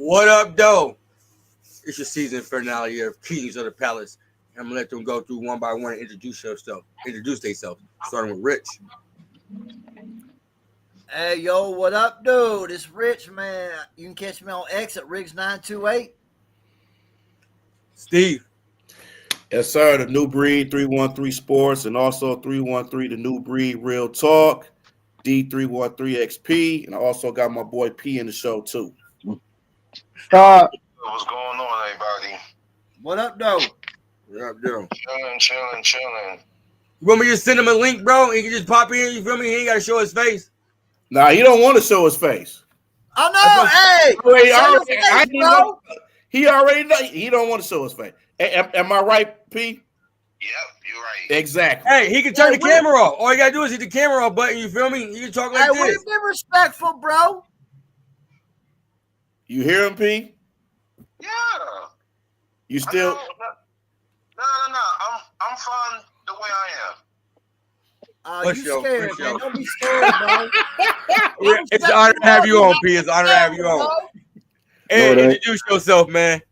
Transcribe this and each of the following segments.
What up, though? It's your season finale of Kings of the Palace. I'm gonna let them go through one by one and introduce themselves. Starting with Rich. Hey, yo, what up, dude? It's Rich, man. You can catch me on X at Riggs928. Steve. Yes, sir. The New Breed 313 Sports and also 313 The New Breed Real Talk, D313XP. And I also got my boy P in the show, too. What's going on, everybody? What up, though? What up, though? Chilling. You want me to just send him a link, bro? He can just pop in, you feel me? He ain't gotta show his face. Nah, he don't want to show his face. Oh, no, He already know. He don't want to show his face. Am I right, P? Yep, you're right. Exactly. Hey, he can turn the camera off. All you gotta do is hit the camera off button, you feel me? He can talk like this. Be respectful, bro. You hear him, P? Yeah. You still? No. I'm fine the way I am. You scared, man. Don't be scared, bro. It's an honor to have you on, P. It's an honor to have you on. Hey, introduce yourself, man.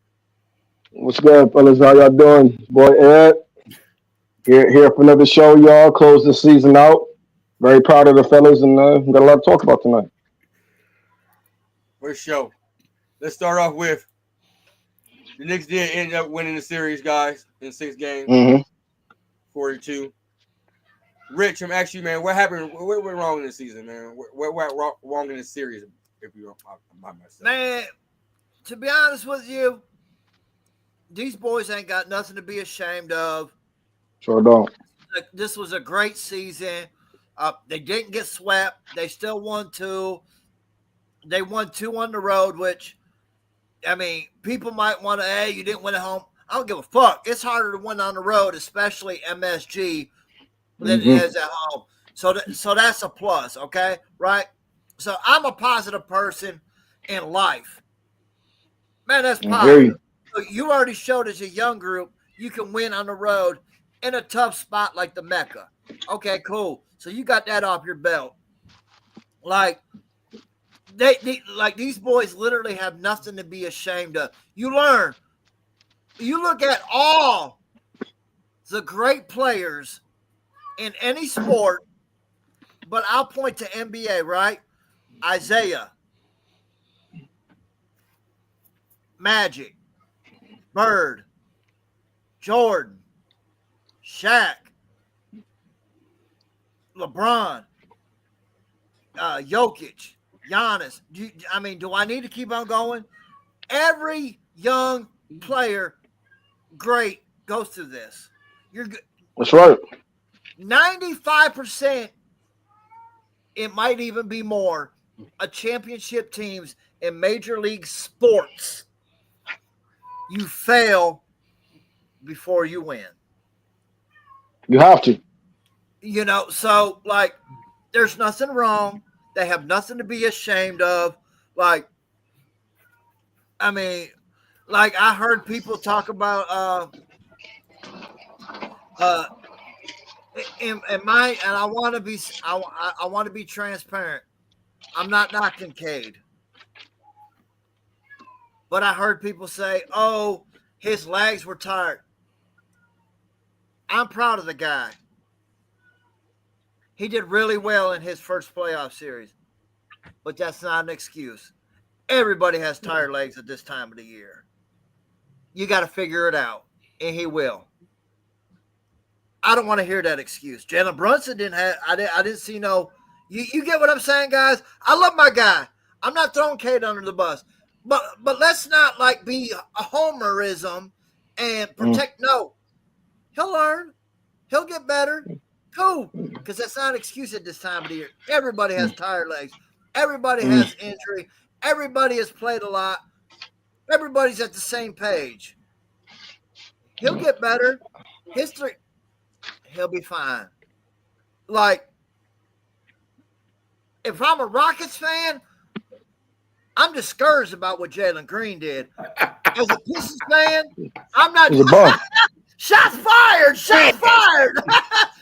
What's good, fellas? How y'all doing? Boy, Ed. Here for another show, y'all. Close the season out. Very proud of the fellas, and got a lot to talk about tonight. For sure. Let's start off with the Knicks did end up winning the series, guys, in 6 games. 42. Rich, I'm asking you, man, what happened? What went wrong in the season, man? What went wrong in the series? If you don't mind myself, man, to be honest with you, these boys ain't got nothing to be ashamed of. Sure don't. This was a great season. They didn't get swept. They still won 2. They won 2 on the road, which, I mean, people might want to, hey, you didn't win at home. I don't give a fuck. It's harder to win on the road, especially MSG, than it is at home. So that's a plus, okay? Right? So I'm a positive person in life. Man, that's positive. You already showed as a young group you can win on the road in a tough spot like the Mecca. Okay, cool. So you got that off your belt. Like, these boys literally have nothing to be ashamed of. You learn. You look at all the great players in any sport, but I'll point to NBA, right? Isaiah, Magic, Bird, Jordan, Shaq, LeBron, Jokic, Giannis. Do I need to keep on going? Every young player, great, goes through this. You're good. That's right. 95%, it might even be more, of championship teams in major league sports, you fail before you win. You have to. So, like, there's nothing wrong. They have nothing to be ashamed of. Like, I mean, like, I heard people talk about and I want to be transparent. I'm not knocking Cade, but I heard people say, "Oh, his legs were tired." I'm proud of the guy. He did really well in his first playoff series, but that's not an excuse. Everybody has tired legs at this time of the year. You got to figure it out, and he will. I don't want to hear that excuse. Jalen Brunson didn't have. I didn't see no. You get what I'm saying, guys? I love my guy. I'm not throwing Cade under the bus, but let's not like be a homerism and protect. No, he'll learn. He'll get better. Cool, because that's not an excuse at this time of the year. Everybody has tired legs. Everybody has injury. Everybody has played a lot. Everybody's at the same page. He'll get better. History. He'll be fine. Like, if I'm a Rockets fan, I'm discouraged about what Jalen Green did. As a Pistons fan, I'm not. He's a bum. Shots fired! Shots fired!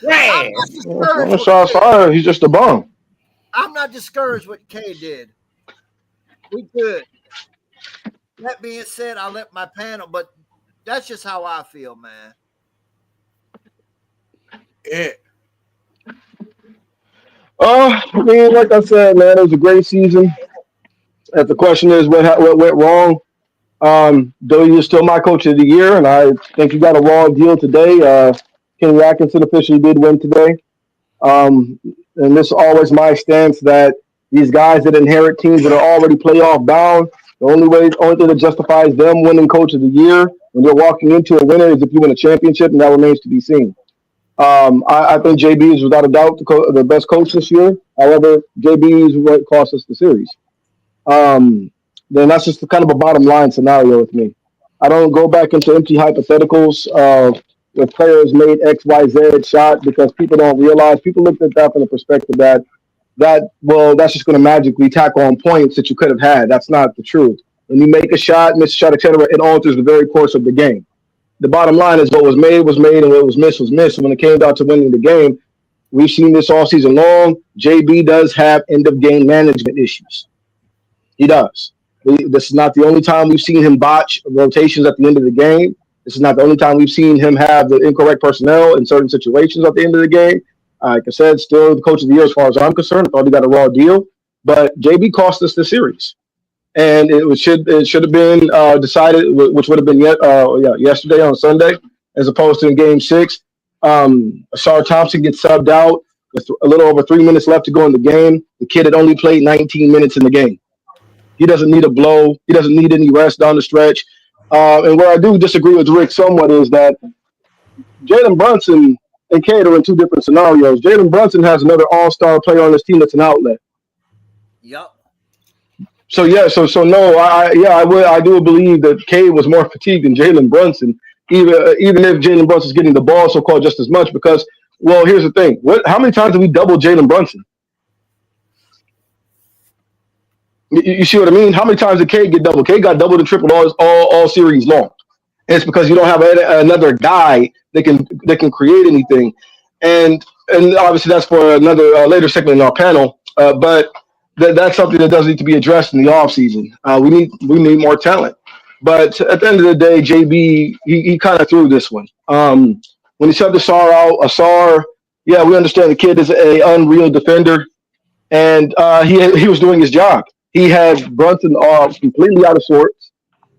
I'm not discouraged. Shots fired. He's just a bum. I'm not discouraged what K did. We good. That being said, I let my panel, but that's just how I feel, man. Yeah. I mean, like I said, man, it was a great season. If the question is what went wrong, though you're still my coach of the year, and I think you got a raw deal today. Kenny Atkinson officially did win today. And this is always my stance that these guys that inherit teams that are already playoff bound, the only thing that justifies them winning coach of the year when you're walking into a winner is if you win a championship, and that remains to be seen. I think JB is without a doubt the best coach this year. However, JB is what cost us the series. Then that's just kind of a bottom line scenario with me. I don't go back into empty hypotheticals where players made X, Y, Z shot because people don't realize. People looked at that from the perspective that's just going to magically tack on points that you could have had. That's not the truth. When you make a shot, miss a shot, etc., it alters the very course of the game. The bottom line is what was made, and what was missed was missed. And when it came down to winning the game, we've seen this all season long. JB does have end of game management issues. He does. This is not the only time we've seen him botch rotations at the end of the game. This is not the only time we've seen him have the incorrect personnel in certain situations at the end of the game. Like I said, still the coach of the year as far as I'm concerned. I thought he got a raw deal. But JB cost us the series. And it should have been decided, which would have been yesterday on Sunday, as opposed to in Game 6. Ashar Thompson gets subbed out with a little over 3 minutes left to go in the game. The kid had only played 19 minutes in the game. He doesn't need a blow. He doesn't need any rest down the stretch. And where I do disagree with Rick somewhat is that Jalen Brunson and Cade are in two different scenarios. Jalen Brunson has another all-star player on his team that's an outlet. Yep. So yeah, so no, I do believe that Cade was more fatigued than Jalen Brunson, even if Jalen Brunson's getting the ball so-called just as much. Because, well, here's the thing: how many times have we doubled Jalen Brunson? You see what I mean? How many times did Cade get doubled? Cade got doubled and tripled all series long. And it's because you don't have another guy that can create anything, and obviously that's for another later segment in our panel. But that's something that does need to be addressed in the offseason. We need more talent. But at the end of the day, JB he kind of threw this one. When he subbed Asar out, Asar, yeah, we understand the kid is an unreal defender, and he was doing his job. He had Brunson completely out of sorts,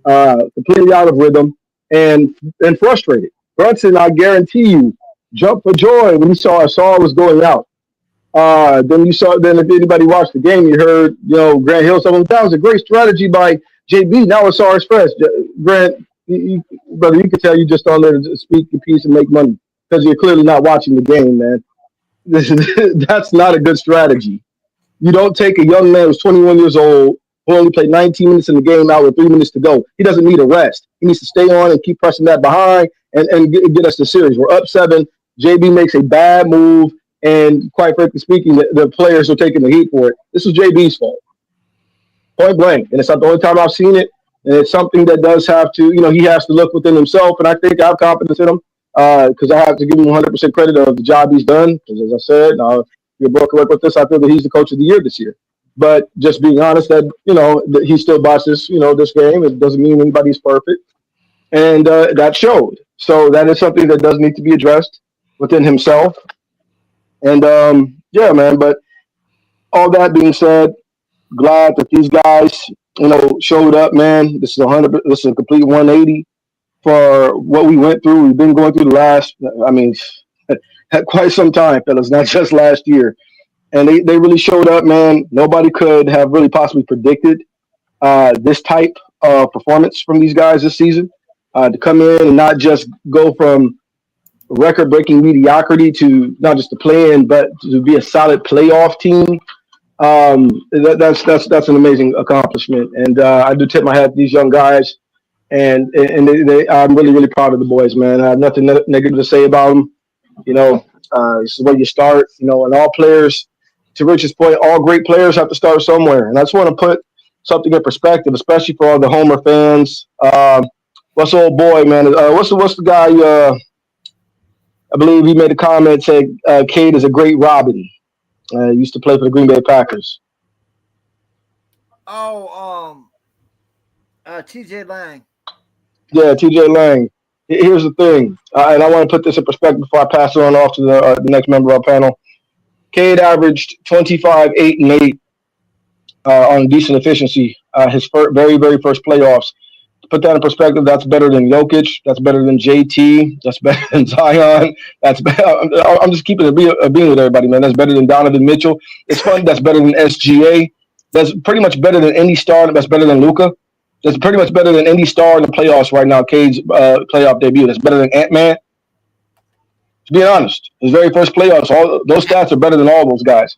completely out of rhythm, and frustrated. Brunson, I guarantee you, jumped for joy when he saw Asar was going out. Then if anybody watched the game, you heard, Grant Hill saying, that was a great strategy by JB. Now Asar is fresh. Grant, brother, you can tell you just on there to speak your piece and make money because you're clearly not watching the game, man. That's not a good strategy. You don't take a young man who's 21 years old who only played 19 minutes in the game out with 3 minutes to go. He doesn't need a rest. He needs to stay on and keep pressing that behind and get us the series. We're up 7. JB makes a bad move, and quite frankly speaking, the players are taking the heat for it. This was JB's fault. Point blank. And it's not the only time I've seen it. And it's something that does have to, he has to look within himself. And I think I have confidence in him because I have to give him 100% credit of the job he's done. Because as I said, you're both correct with this. I feel that he's the coach of the year this year. But just being honest, that that he still botches this game. It doesn't mean anybody's perfect, and that showed. So that is something that does need to be addressed within himself. And yeah, man. But all that being said, glad that these guys showed up, man. This is a complete 180 for what we went through. We've been going through the last, had quite some time, fellas, not just last year. And they really showed up, man. Nobody could have really possibly predicted this type of performance from these guys this season. To come in and not just go from record-breaking mediocrity to not just to play in, but to be a solid playoff team. That's an amazing accomplishment. And I do tip my hat to these young guys. And I'm really, really proud of the boys, man. I have nothing negative to say about them. This is where you start, and all players, to Rich's point, all great players have to start somewhere. And I just want to put something in perspective, especially for all the Homer fans. What's the old boy, man? What's the guy? I believe he made a comment saying Cade is a great Robin. Used to play for the Green Bay Packers. TJ Lang. Yeah, TJ Lang. Here's the thing, and I want to put this in perspective before I pass it on off to the next member of our panel. Cade averaged 25, 8, and 8 on decent efficiency. His very, very first playoffs. To put that in perspective, that's better than Jokic. That's better than JT. That's better than Zion. I'm just keeping it being with everybody, man. That's better than Donovan Mitchell. It's fun. That's better than SGA. That's pretty much better than any star. That's better than Luka. That's pretty much better than any star in the playoffs right now. Cade's playoff debut. That's better than Ant-Man. To be honest, his very first playoffs, all those stats are better than all those guys.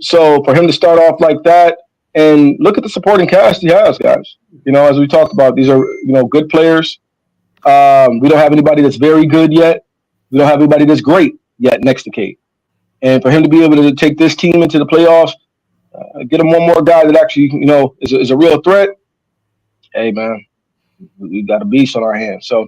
So for him to start off like that, and look at the supporting cast he has, guys. As we talked about, these are good players. We don't have anybody that's very good yet. We don't have anybody that's great yet next to Cade. And for him to be able to take this team into the playoffs, get him one more guy that actually is a real threat. Hey man, we got a beast on our hands. So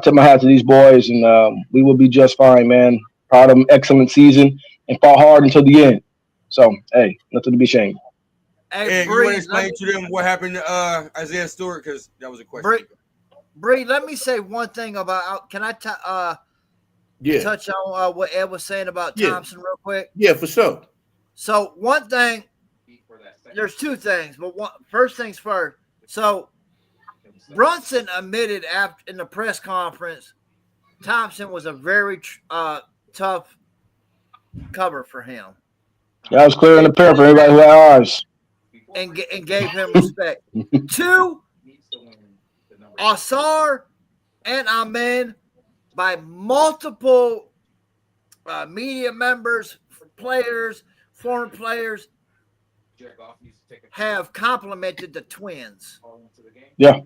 tip my hat to these boys, and we will be just fine, man. Proud of them, excellent season, and fought hard until the end. So hey, nothing to be ashamed. Hey, you want to explain to them what happened to Isaiah Stewart? Because that was a question. Bree, let me say one thing about. Can I touch on what Ed was saying about Thompson real quick? Yeah, for sure. So one thing, there's two things, but first things first. So Brunson admitted in the press conference, Thompson was a very tough cover for him. That was clear and apparent for everybody who had eyes. And gave him respect. Two, Ausar and Amen by multiple media members, players, former players, have complimented the twins. Yeah.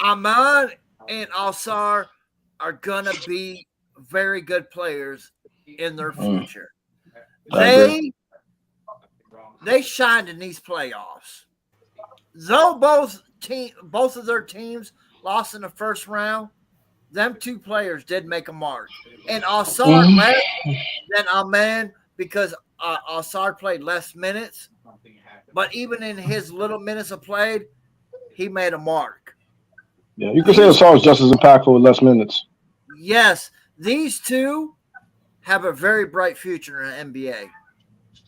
Amen and Ausar are going to be very good players in their future. They shined in these playoffs. Though both of their teams lost in the first round, them two players did make a mark. And Ausar left than Amen because Ausar played less minutes. But even in his little minutes of play, he made a mark. Yeah, you can say Ausar is just as impactful with less minutes. Yes, these two have a very bright future in the NBA.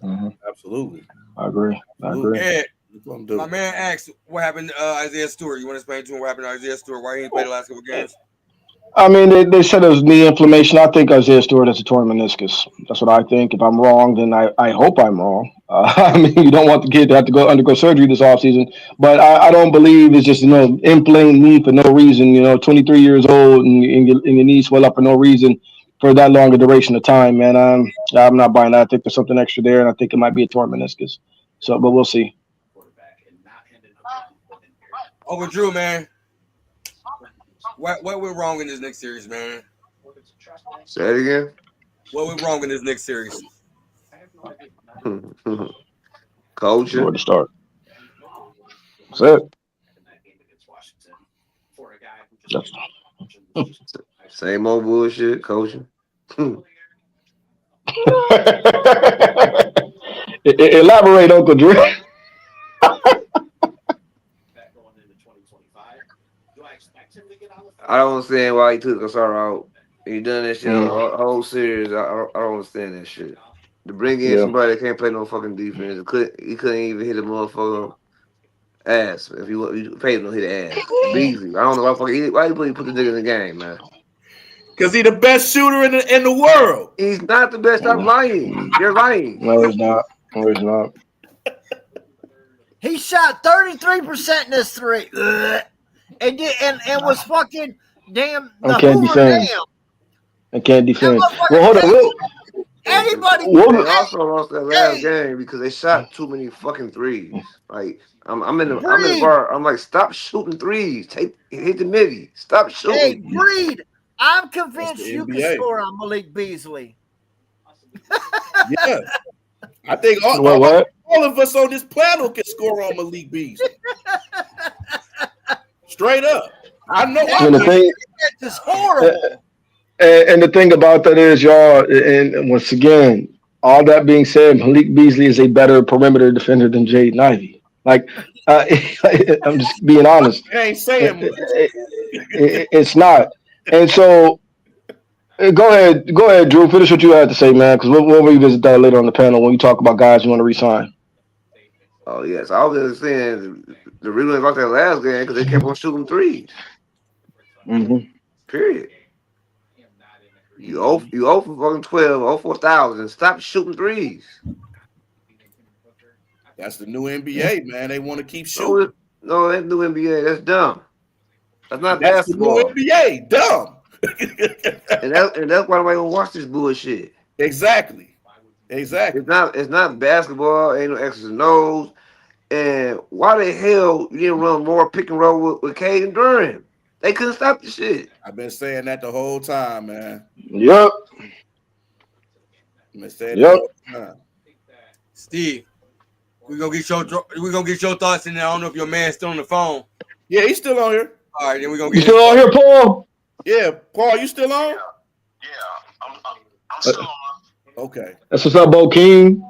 Mm-hmm. Absolutely. I agree. Ed, my man asked what happened to Isaiah Stewart. You want to explain to him what happened to Isaiah Stewart? Why he didn't play the last couple games? I mean, they said it was knee inflammation. I think Isaiah Stewart has a torn meniscus. That's what I think. If I'm wrong, then I hope I'm wrong. I mean, you don't want the kid to have to undergo surgery this offseason. But I don't believe it's just, inflamed knee for no reason. 23 years old and your knee swell up for no reason for that long a duration of time, man. I'm not buying that. I think there's something extra there, and I think it might be a torn meniscus. So, but we'll see. Over Drew, man. What went wrong in this next series, man? Say it again. What went wrong in this next series? Coaching. Where to start? That's it. Same old bullshit, coaching. Elaborate, Uncle Drew. I don't understand why he took Ausar out. He done that shit on the whole series. I don't understand that shit. To bring in somebody that can't play no fucking defense, he couldn't even hit a motherfucker ass. If you paid him to hit ass. Beasley. I don't know why you put the nigga in the game, man. Because he's the best shooter in the world. He's not the best. Stop lying. You're lying. No, he's not. He shot 33% in this three. And was fucking damn. I can't defend. I can't defend. Well, hold on. Anybody? They also lost that last game because they shot too many fucking threes. Like I'm in the bar. I'm like, stop shooting threes. Hit the midi. Stop shooting. Hey, Breed. I'm convinced you can score on Malik Beasley. Yeah, I think all of us on this panel can score on Malik Beasley. Straight up. I know. It's horrible. And the thing about that is, y'all, and once again, all that being said, Malik Beasley is a better perimeter defender than Jaden Ivey. Like, I'm just being honest. It ain't saying much. It's not. And so, go ahead, Drew. Finish what you had to say, man. Because we'll revisit that later on the panel when you talk about guys you want to resign. Oh yes, I was just saying the reason about that last game because they kept on shooting threes. Mm-hmm. Period. You owe for fucking 12, owe for 1,000. Stop shooting threes. That's the new NBA, man. They want to keep shooting. No, that's new NBA. That's dumb. That's not That's basketball. the new NBA. Dumb. and that's why nobody gonna watch this bullshit. Exactly. It's not basketball. Ain't no X's and O's. And why the hell you didn't run more pick and roll with Cade and Durham? They couldn't stop the shit. I've been saying that the whole time, man. Yep. I've been saying that the whole time. Steve, we're gonna get your thoughts in there. I don't know if your man's still on the phone. Yeah, he's still on here. All right, then we're gonna You get still on here, Paul? Yeah, Paul, you still on? Yeah, I'm still on. Okay. That's what's up, Bo King.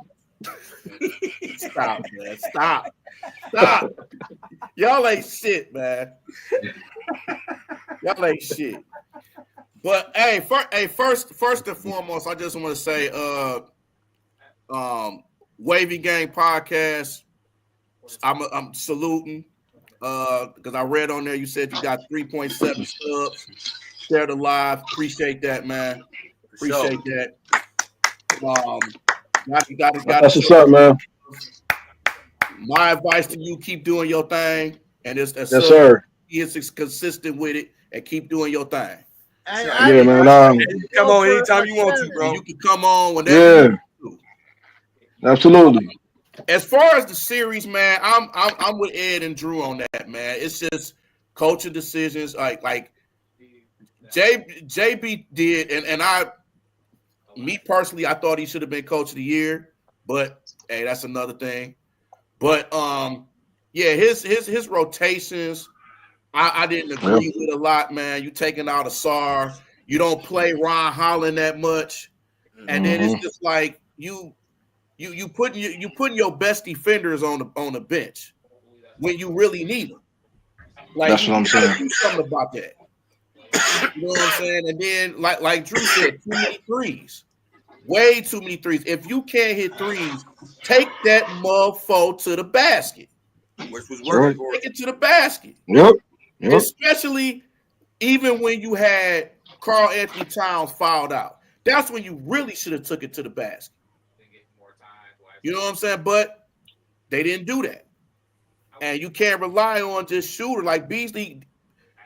Stop, man. Stop. Y'all ain't shit, man. Y'all ain't shit. But hey, first and foremost, I just want to say, Wavy Gang Podcast. I'm saluting because I read on there you said you got 3.7 subs. Share the live. Appreciate that, man. Appreciate that. That's what's up, man. My advice to you: keep doing your thing, and yes, sir. He is consistent with it, and keep doing your thing. Yeah, man. come on anytime you want to, bro. You can come on whenever. Yeah, absolutely. As far as the series, man, I'm with Ed and Drew on that, man. It's just coaching decisions, like JB did, and me personally, I thought he should have been coach of the year, but hey, that's another thing. But yeah, his rotations, I didn't agree with a lot, man. You taking out Asar, you don't play Ron Holland that much, and then it's just like you putting your best defenders on the bench when you really need them. Like, that's what I'm saying. Do something about that. You know what I'm saying? And then, like Drew said, too many threes. Way too many threes. If you can't hit threes, take that motherfucker to the basket. Which was working for Take it to the basket. Yep. Especially even when you had Karl Anthony Towns fouled out. That's when you really should have took it to the basket. You know what I'm saying? But they didn't do that. And you can't rely on just shooter like Beasley.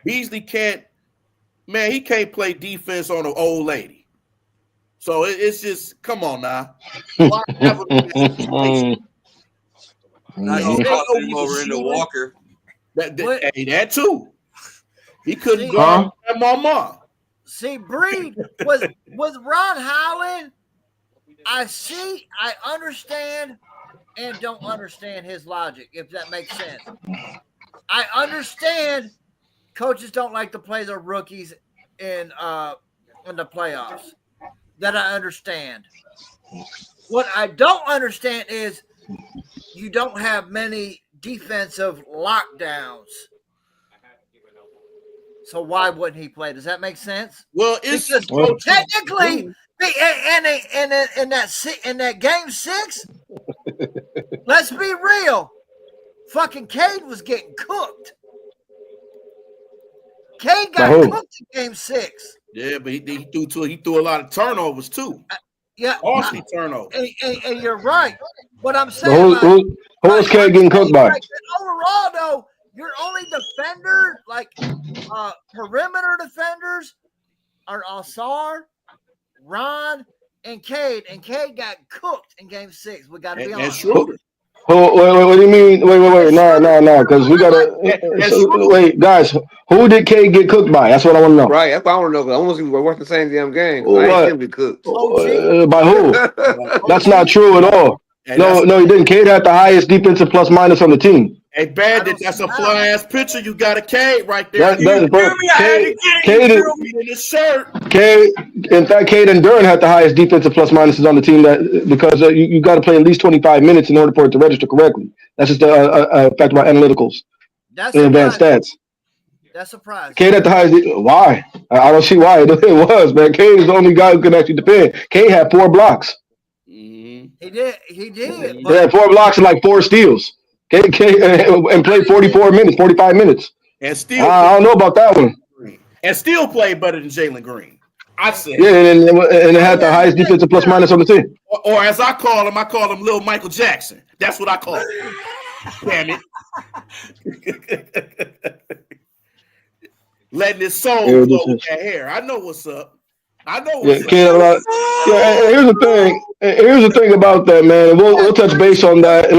Beasley can't. Man, he can't play defense on an old lady. So it's just, come on now. Why have a Now you tossing him over into Walker. That too. He couldn't go at Mama. See, Breed was Ron Howland. I understand and don't understand his logic, if that makes sense. I understand coaches don't like to play their rookies in the playoffs. That I understand. What I don't understand is you don't have many defensive lockdowns. So why wouldn't he play? Does that make sense? Well, it's because technically, in that game 6, let's be real. Fucking Cade was getting cooked. Cade got cooked in game 6. Yeah, but he threw a lot of turnovers too. Costly turnovers. And you're right. What I'm saying, who was Cade getting cooked by? Overall, though, your only defender, like perimeter defenders, are Asar, Ron, and Cade. And Cade got cooked in game 6. We got to be honest. Wait, what do you mean? Wait. No. Because we got to wait, guys. Who did Cade get cooked by? That's what I want to know. Right, that's what I want to know. I want to see we're watching the same damn game. I ain't seen him get cooked. By who? That's not true at all. No, he didn't. Cade had the highest defensive plus minus on the team. Hey, Bandit, that's a fly ass picture. You got a Cade right there. Cade in his shirt. In fact, Cade and Duran had the highest defensive plus minuses on the team because you got to play at least 25 minutes in order for it to register correctly. That's just a fact about analyticals and advanced stats. That's surprising. Cade at the highest. Why? I don't see why it was, man. Cade is the only guy who can actually defend. Cade had 4 blocks. He did. He had 4 blocks and like 4 steals. Cade and played 45 minutes. And still, I don't know about that one. And still played better than Jalen Green. I said. Yeah, and it had the highest defensive plus minus on the team. Or as I call him Lil Michael Jackson. That's what I call him. Damn it. Letting his soul flow with that hair. I know what's up. Here's the thing about that, man. We'll touch base on that.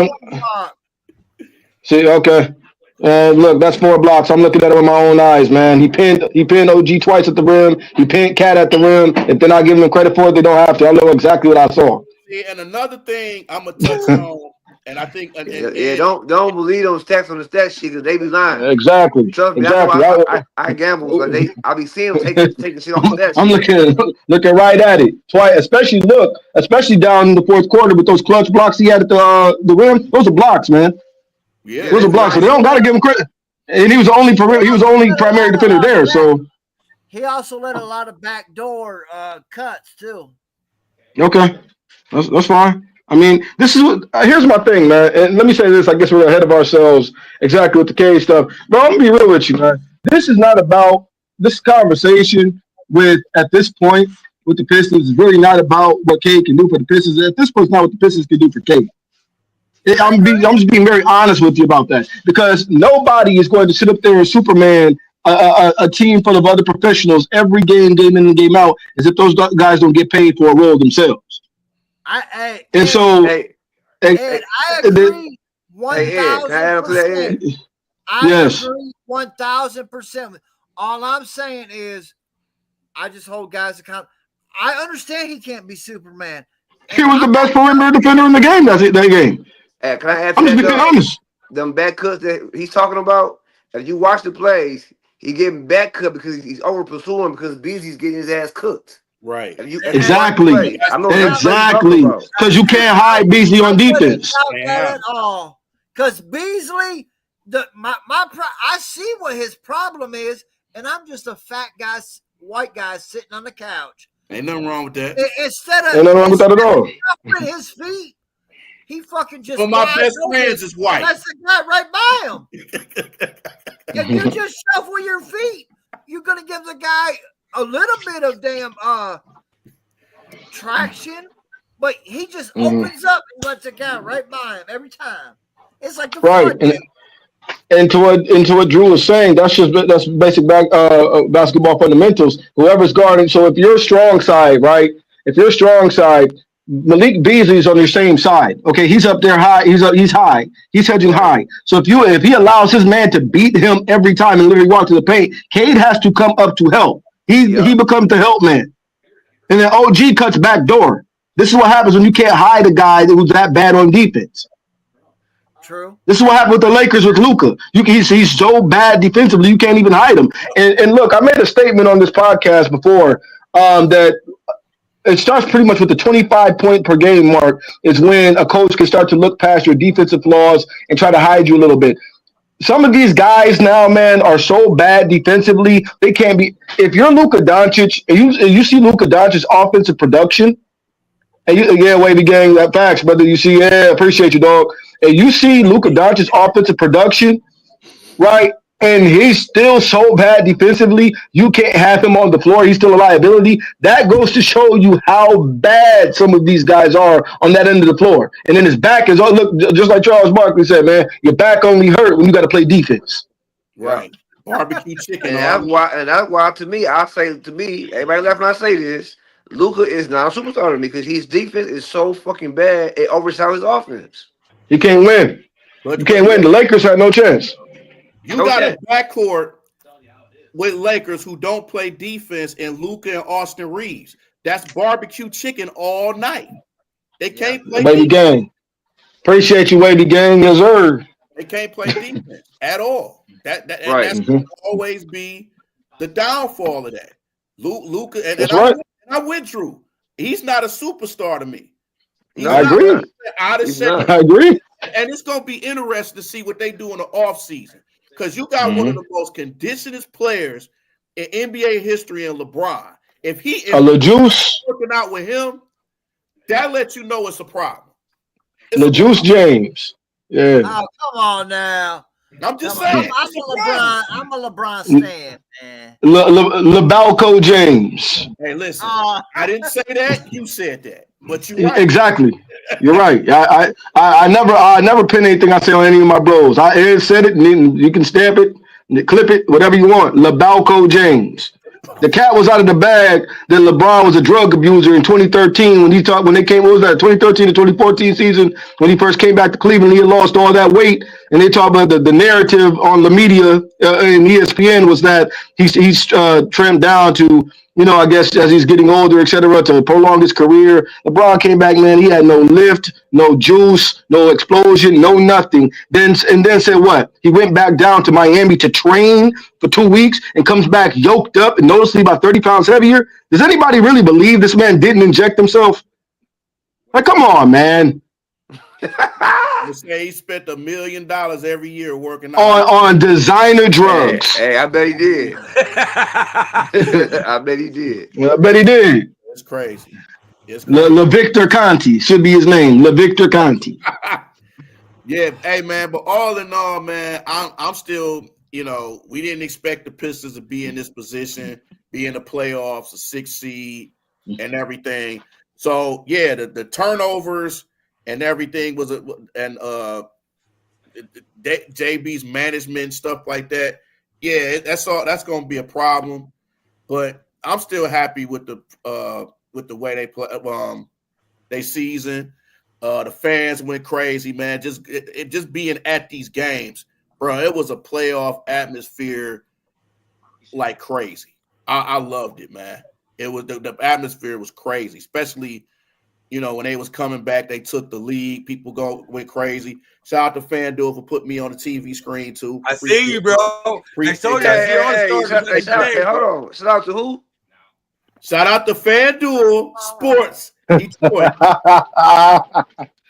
See, okay. Look, that's 4 blocks. I'm looking at it with my own eyes, man. He pinned OG twice at the rim. He pinned Cat at the rim. If they're not giving him credit for it, they don't have to. I know exactly what I saw. See, and another thing I'm gonna touch on, and I think, don't believe those stats on the stat sheet because they be lying. Exactly. Trust me, I gamble, but I be seeing them taking shit off that. I'm looking right at it twice, especially down in the fourth quarter with those clutch blocks he had at the rim. Those are blocks, man. Yeah, those are blocks. So they don't gotta give him credit. And he was the only primary defender there. So he also let a lot of backdoor cuts too. Okay, that's fine. I mean, this is what. Here's my thing, man. And let me say this. I guess we're ahead of ourselves exactly with the K stuff. But I'm gonna be real with you, man. This is not about this conversation at this point with the Pistons. Is really not about what K can do for the Pistons. At this point, it's not what the Pistons can do for K. I'm just being very honest with you about that because nobody is going to sit up there and Superman a team full of other professionals every game in and game out as if those guys don't get paid for a role themselves. I agree 1,000%. I agree 1,000%. All I'm saying is I just hold guys accountable. I understand he can't be Superman. He was the best perimeter defender in the game that game. Hey, can I add to that? Them back cuts that he's talking about, if you watch the plays, he getting back cut because he's over pursuing because Beasley's getting his ass cooked. Right. Exactly. Because you can't hide Beasley on defense. At all. Because Beasley, I see what his problem is, and I'm just a fat guy, white guy sitting on the couch. Ain't nothing wrong with that. Ain't nothing wrong with that at all. His feet. He fucking just. Well, my best friends is white. That's the guy right by him. If you just shuffle your feet, you're gonna give the guy a little bit of damn traction, but he just opens up and lets the guy right by him every time. It's like the right. And to what Drew was saying, that's basic basketball fundamentals. Whoever's guarding. So if you're strong side, right? If you're strong side. Malik Beasley is on your same side. Okay, he's up there high. He's high. He's hedging high. So if he allows his man to beat him every time and literally walk to the paint, Cade has to come up to help. He becomes the help man. And then OG cuts back door. This is what happens when you can't hide a guy who's that bad on defense. True. This is what happened with the Lakers with Luka. He's so bad defensively you can't even hide him. And look, I made a statement on this podcast before that. It starts pretty much with the 25 point per game mark is when a coach can start to look past your defensive flaws and try to hide you a little bit. Some of these guys now, man, are so bad defensively, they can't be. If you're Luka Doncic and you see Luka Doncic's offensive production, and Wavy Gang, that facts, brother. You see, appreciate you, dog. And you see Luka Doncic's offensive production, right? And he's still so bad defensively, you can't have him on the floor. He's still a liability. That goes to show you how bad some of these guys are on that end of the floor. And then his back is, look, just like Charles Barkley said, man, your back only hurt when you got to play defense. Right. Barbecue chicken. And that's why to me, everybody laugh when I say this, Luka is not a superstar to me because his defense is so fucking bad, it overshadows his offense. He can't win. You can't win. The Lakers had no chance. You got a backcourt with Lakers who don't play defense and Luka and Austin Reeves. That's barbecue chicken all night. They can't play Wavy Gang. Appreciate you, Wavy Gang. Yes, sir. They can't play defense at all. That's Mhm. always be the downfall of that. Luka That's right. I went Drew. He's not a superstar to me. He's No, I not agree. out of He's shape. not. I agree. And it's going to be interesting to see what they do in the offseason. Because you got one of the most conditioned players in NBA history in LeBron. If LaJuice, working out with him, that lets you know it's a problem. LaJuice James. Yeah. Oh, come on now. I'm just saying. I'm a LeBron stan, man. LaBalco James. Hey, listen. I didn't say that. You said that. But you're right. Exactly. You're right. I never pin anything I say on any of my bros. I said it, and you can stamp it, clip it, whatever you want. LaBalco James. The cat was out of the bag that LeBron was a drug abuser in 2013 when they came. What was that? 2013 to 2014 season when he first came back to Cleveland. He had lost all that weight, and they talk about the narrative on the media in ESPN was that he's trimmed down to, I guess as he's getting older, etc., to prolong his career. LeBron came back, man. He had no lift, no juice, no explosion, no nothing. Then said what? He went back down to Miami to train for 2 weeks and comes back yoked up and noticeably about 30 pounds heavier. Does anybody really believe this man didn't inject himself? Like, come on, man. They say he spent $1 million every year working out on designer drugs. Hey, I bet he did. I bet he did. I bet he did. It's crazy. It's crazy. LaVictor Conti should be his name. LaVictor Conti. Yeah, hey man, but all in all, man, I'm still, we didn't expect the Pistons to be in this position, be in the playoffs, a 6th seed, and everything. So yeah, the turnovers and everything was JB's management, stuff like that. Yeah, that's going to be a problem. But I'm still happy with the way they play. They season. The fans went crazy, man. Just being at these games, bro. It was a playoff atmosphere like crazy. I loved it, man. It was the atmosphere was crazy, especially. When they was coming back, they took the lead. People went crazy. Shout out to FanDuel for putting me on the TV screen too. I see you, bro. Hold on. Shout out to who? Shout out to FanDuel Sports Detroit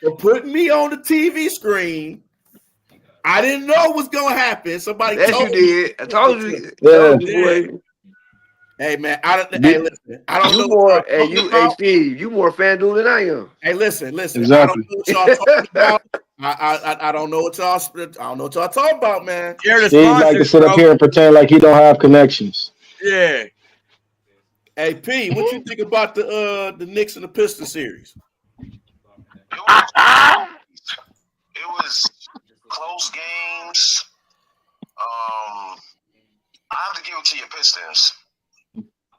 for putting me on the TV screen. I didn't know what was gonna happen. Somebody told me. Did. I told you. Yeah. Hey man, listen. I don't know. Steve, you more FanDuel than I am. Hey, listen. Exactly. I don't know what y'all talking about. I don't know what y'all. I don't know what y'all talking about, man. He like to sit up here and pretend like he don't have connections. Yeah. Hey P, what you think about the Knicks and the Pistons series? It was close games. I have to give it to your Pistons.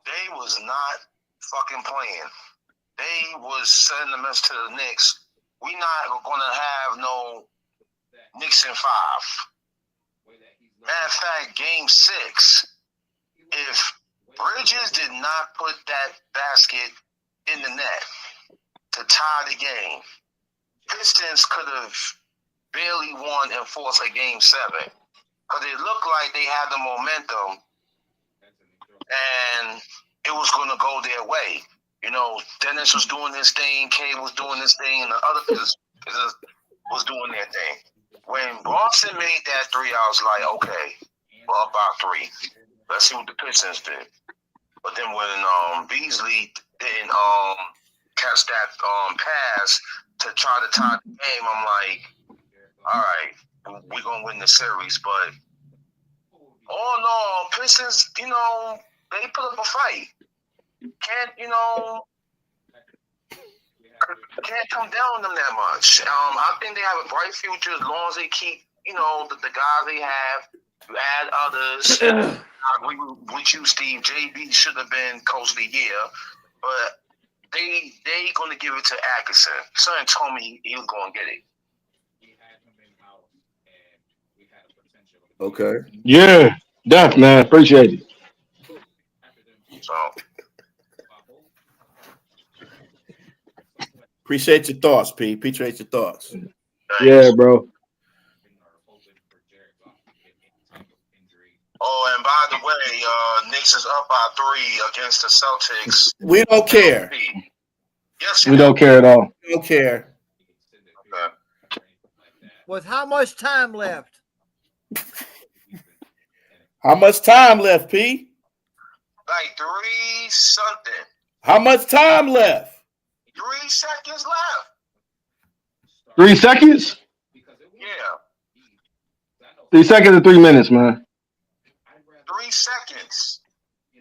They was not fucking playing. They was sending a message to the Knicks. We not gonna have no Knicks in 5. Matter of fact, game 6, if Bridges did not put that basket in the net to tie the game, Pistons could have barely won and forced a game 7. Because it looked like they had the momentum and it was going to go their way. Dennis was doing his thing, K was doing his thing, and the other players was doing their thing. When Boston made that 3, I was like, okay, we're up by 3. Let's see what the Pistons did. But then when Beasley didn't catch that pass to try to tie the game, I'm like, all right, we're going to win the series. But all in all, Pistons, they put up a fight. Can't come down on them that much. I think they have a bright future as long as they keep, the guys they have. You add others. I agree with you, Steve. JB should have been coach of the year, but they going to give it to Atkinson. Son told me he was going to get it. Okay. Yeah, definitely, man. Appreciate it. So. Appreciate your thoughts, P. Appreciate your thoughts. Yeah, bro. Oh, and by the way, Knicks is up by 3 against the Celtics. We don't care. Yes, We don't care at all. We don't care. Okay. With how much time left? How much time left, P? Like 3 something. How much time left? 3 seconds left. 3 seconds? Yeah. 3 seconds or 3 minutes, man. 3 seconds.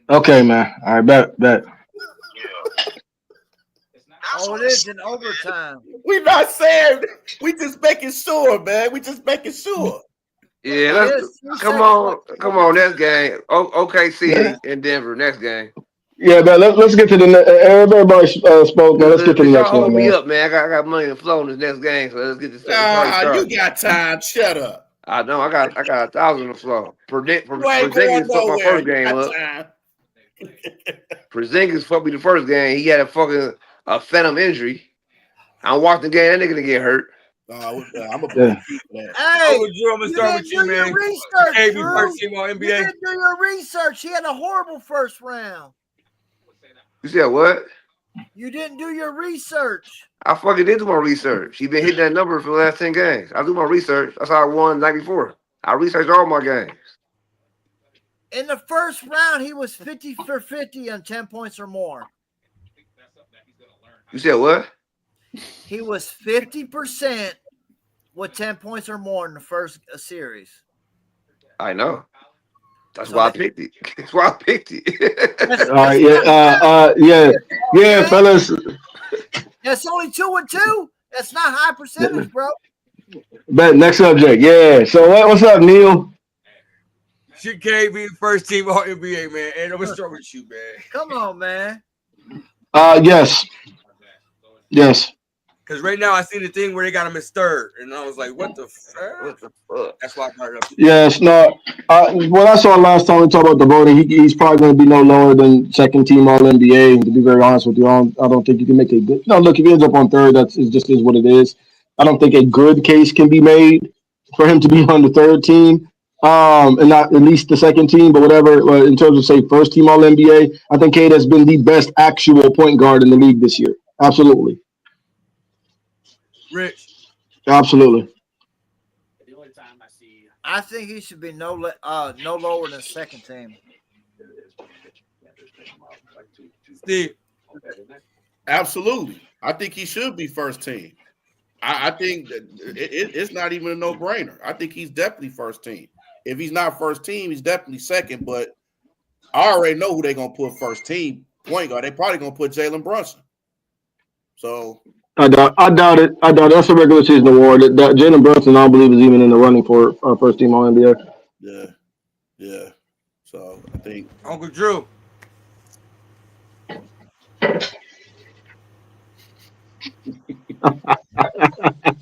Okay, man. All right, bet. Yeah. Oh, it is in overtime. We not saying. We just making sure, man. We just making sure. Yeah, come on, next game. OKC in Denver, next game. Yeah, man. Let's get to the everybody spoke, man. Let's get to the Y'all next hold one, me man. up, man. I got money to flow in this next game, so let's get this. You got time. Shut up. I know. I got 1,000 to flow. You ain't going Porzingis fucked my nowhere. first game You up. got time. Porzingis fucked me the first game. He had a phantom injury. I watched the game. That nigga didn't get hurt. I'm a blame you for that. Hey, Drew, I'm gonna start with you, man. Research, KB, Drew. first team on You NBA. didn't do your research. He had a horrible first round. You said what? You didn't do your research. I fucking did do my research. He been hitting that number for the last 10 games. I do my research. That's how I won 94. I researched all my games. In the first round, he was 50 for 50 on 10 points or more. You said what? He was 50% with 10 points or more in the first series. I know. That's why I picked it. That's why I picked it. All right, yeah, fellas. That's only 2 and 2. That's not high percentage, bro. Bet next subject. Yeah. So what's up, Neil? Should KB first team all NBA, man? And I'm gonna start with you, man. Come on, man. Yes. Because right now I see the thing where they got him as third, and I was like, "What the fuck?" What the fuck? That's why I brought it up. Yes. No. What I saw last time we talked about the voting, he's probably going to be no lower than second team All NBA. And to be very honest with you, I don't think you can make a good. No, look, if he ends up on third, it just is what it is. I don't think a good case can be made for him to be on the third team, and not at least the second team, but whatever. In terms of say first team All NBA, I think Cade has been the best actual point guard in the league this year. Absolutely. Rich. Absolutely. I think he should be no lower than second team. Steve. Absolutely. I think he should be first team. I think that it's not even a no-brainer. I think he's definitely first team. If he's not first team, he's definitely second. But I already know who they're going to put first team point guard. They're probably going to put Jalen Brunson. So I doubt it. That's a regular season award. Jalen Brunson, I don't believe, is even in the running for first team All NBA. Yeah. So I think Uncle Drew.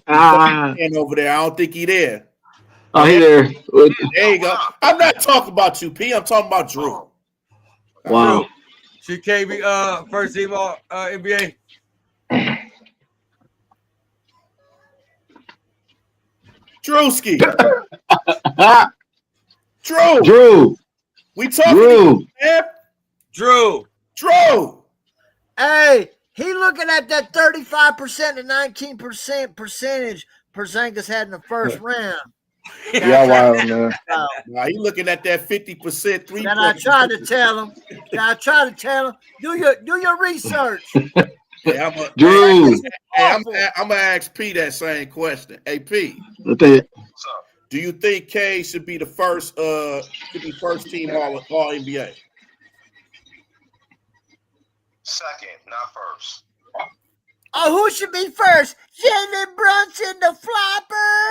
and over there, I don't think he there. Oh, he there. There you go. I'm not talking about you, P. I'm talking about Drew. Wow. Drew. Should KB first team All NBA? Drewski. Drew. Drew. We talking Drew. man. Drew. Hey, he looking at that 35% and 19% percentage Porzingis had in the first round. Yeah, wow, man. Nah, he looking at that 50% three. And I tried to tell him. Do your research. Hey, Drew. I'm gonna ask P that same question. Hey P, Okay. do you think K should be the first team All NBA? Second, not first. Oh, who should be first? Jalen Brunson, the flopper.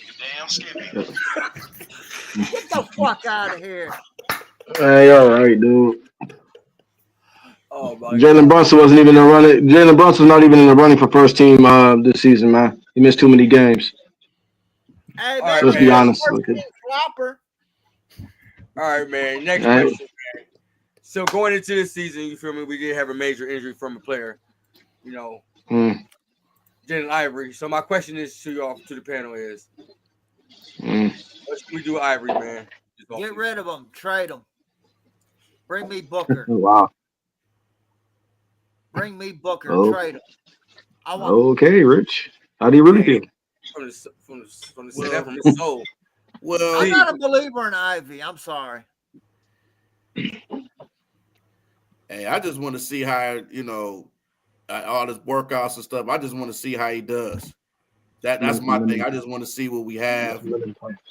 You damn skippy. Get the fuck out of here. Hey, all right, dude. Oh my Jalen Brunson wasn't even in the running. Jalen Brunson's not even in the running for first team this season, man. He missed too many games. Hey, All right, man, let's be honest. first team flopper. All right, man. Next All right. question, man. So going into this season, you feel me? We did have a major injury from a player, Jalen Ivory. So my question is to y'all, to the panel is, what should we do, Ivory, man? Just Get rid of him. Trade him. Bring me Booker. Wow. Bring me Booker. Oh. Trade him. Okay, Rich. How do you really feel? From his soul. Well, I'm not a believer in Ivy. I'm sorry. Hey, I just want to see how, all this workouts and stuff. I just want to see how he does. That's my thing. I just want to see what we have.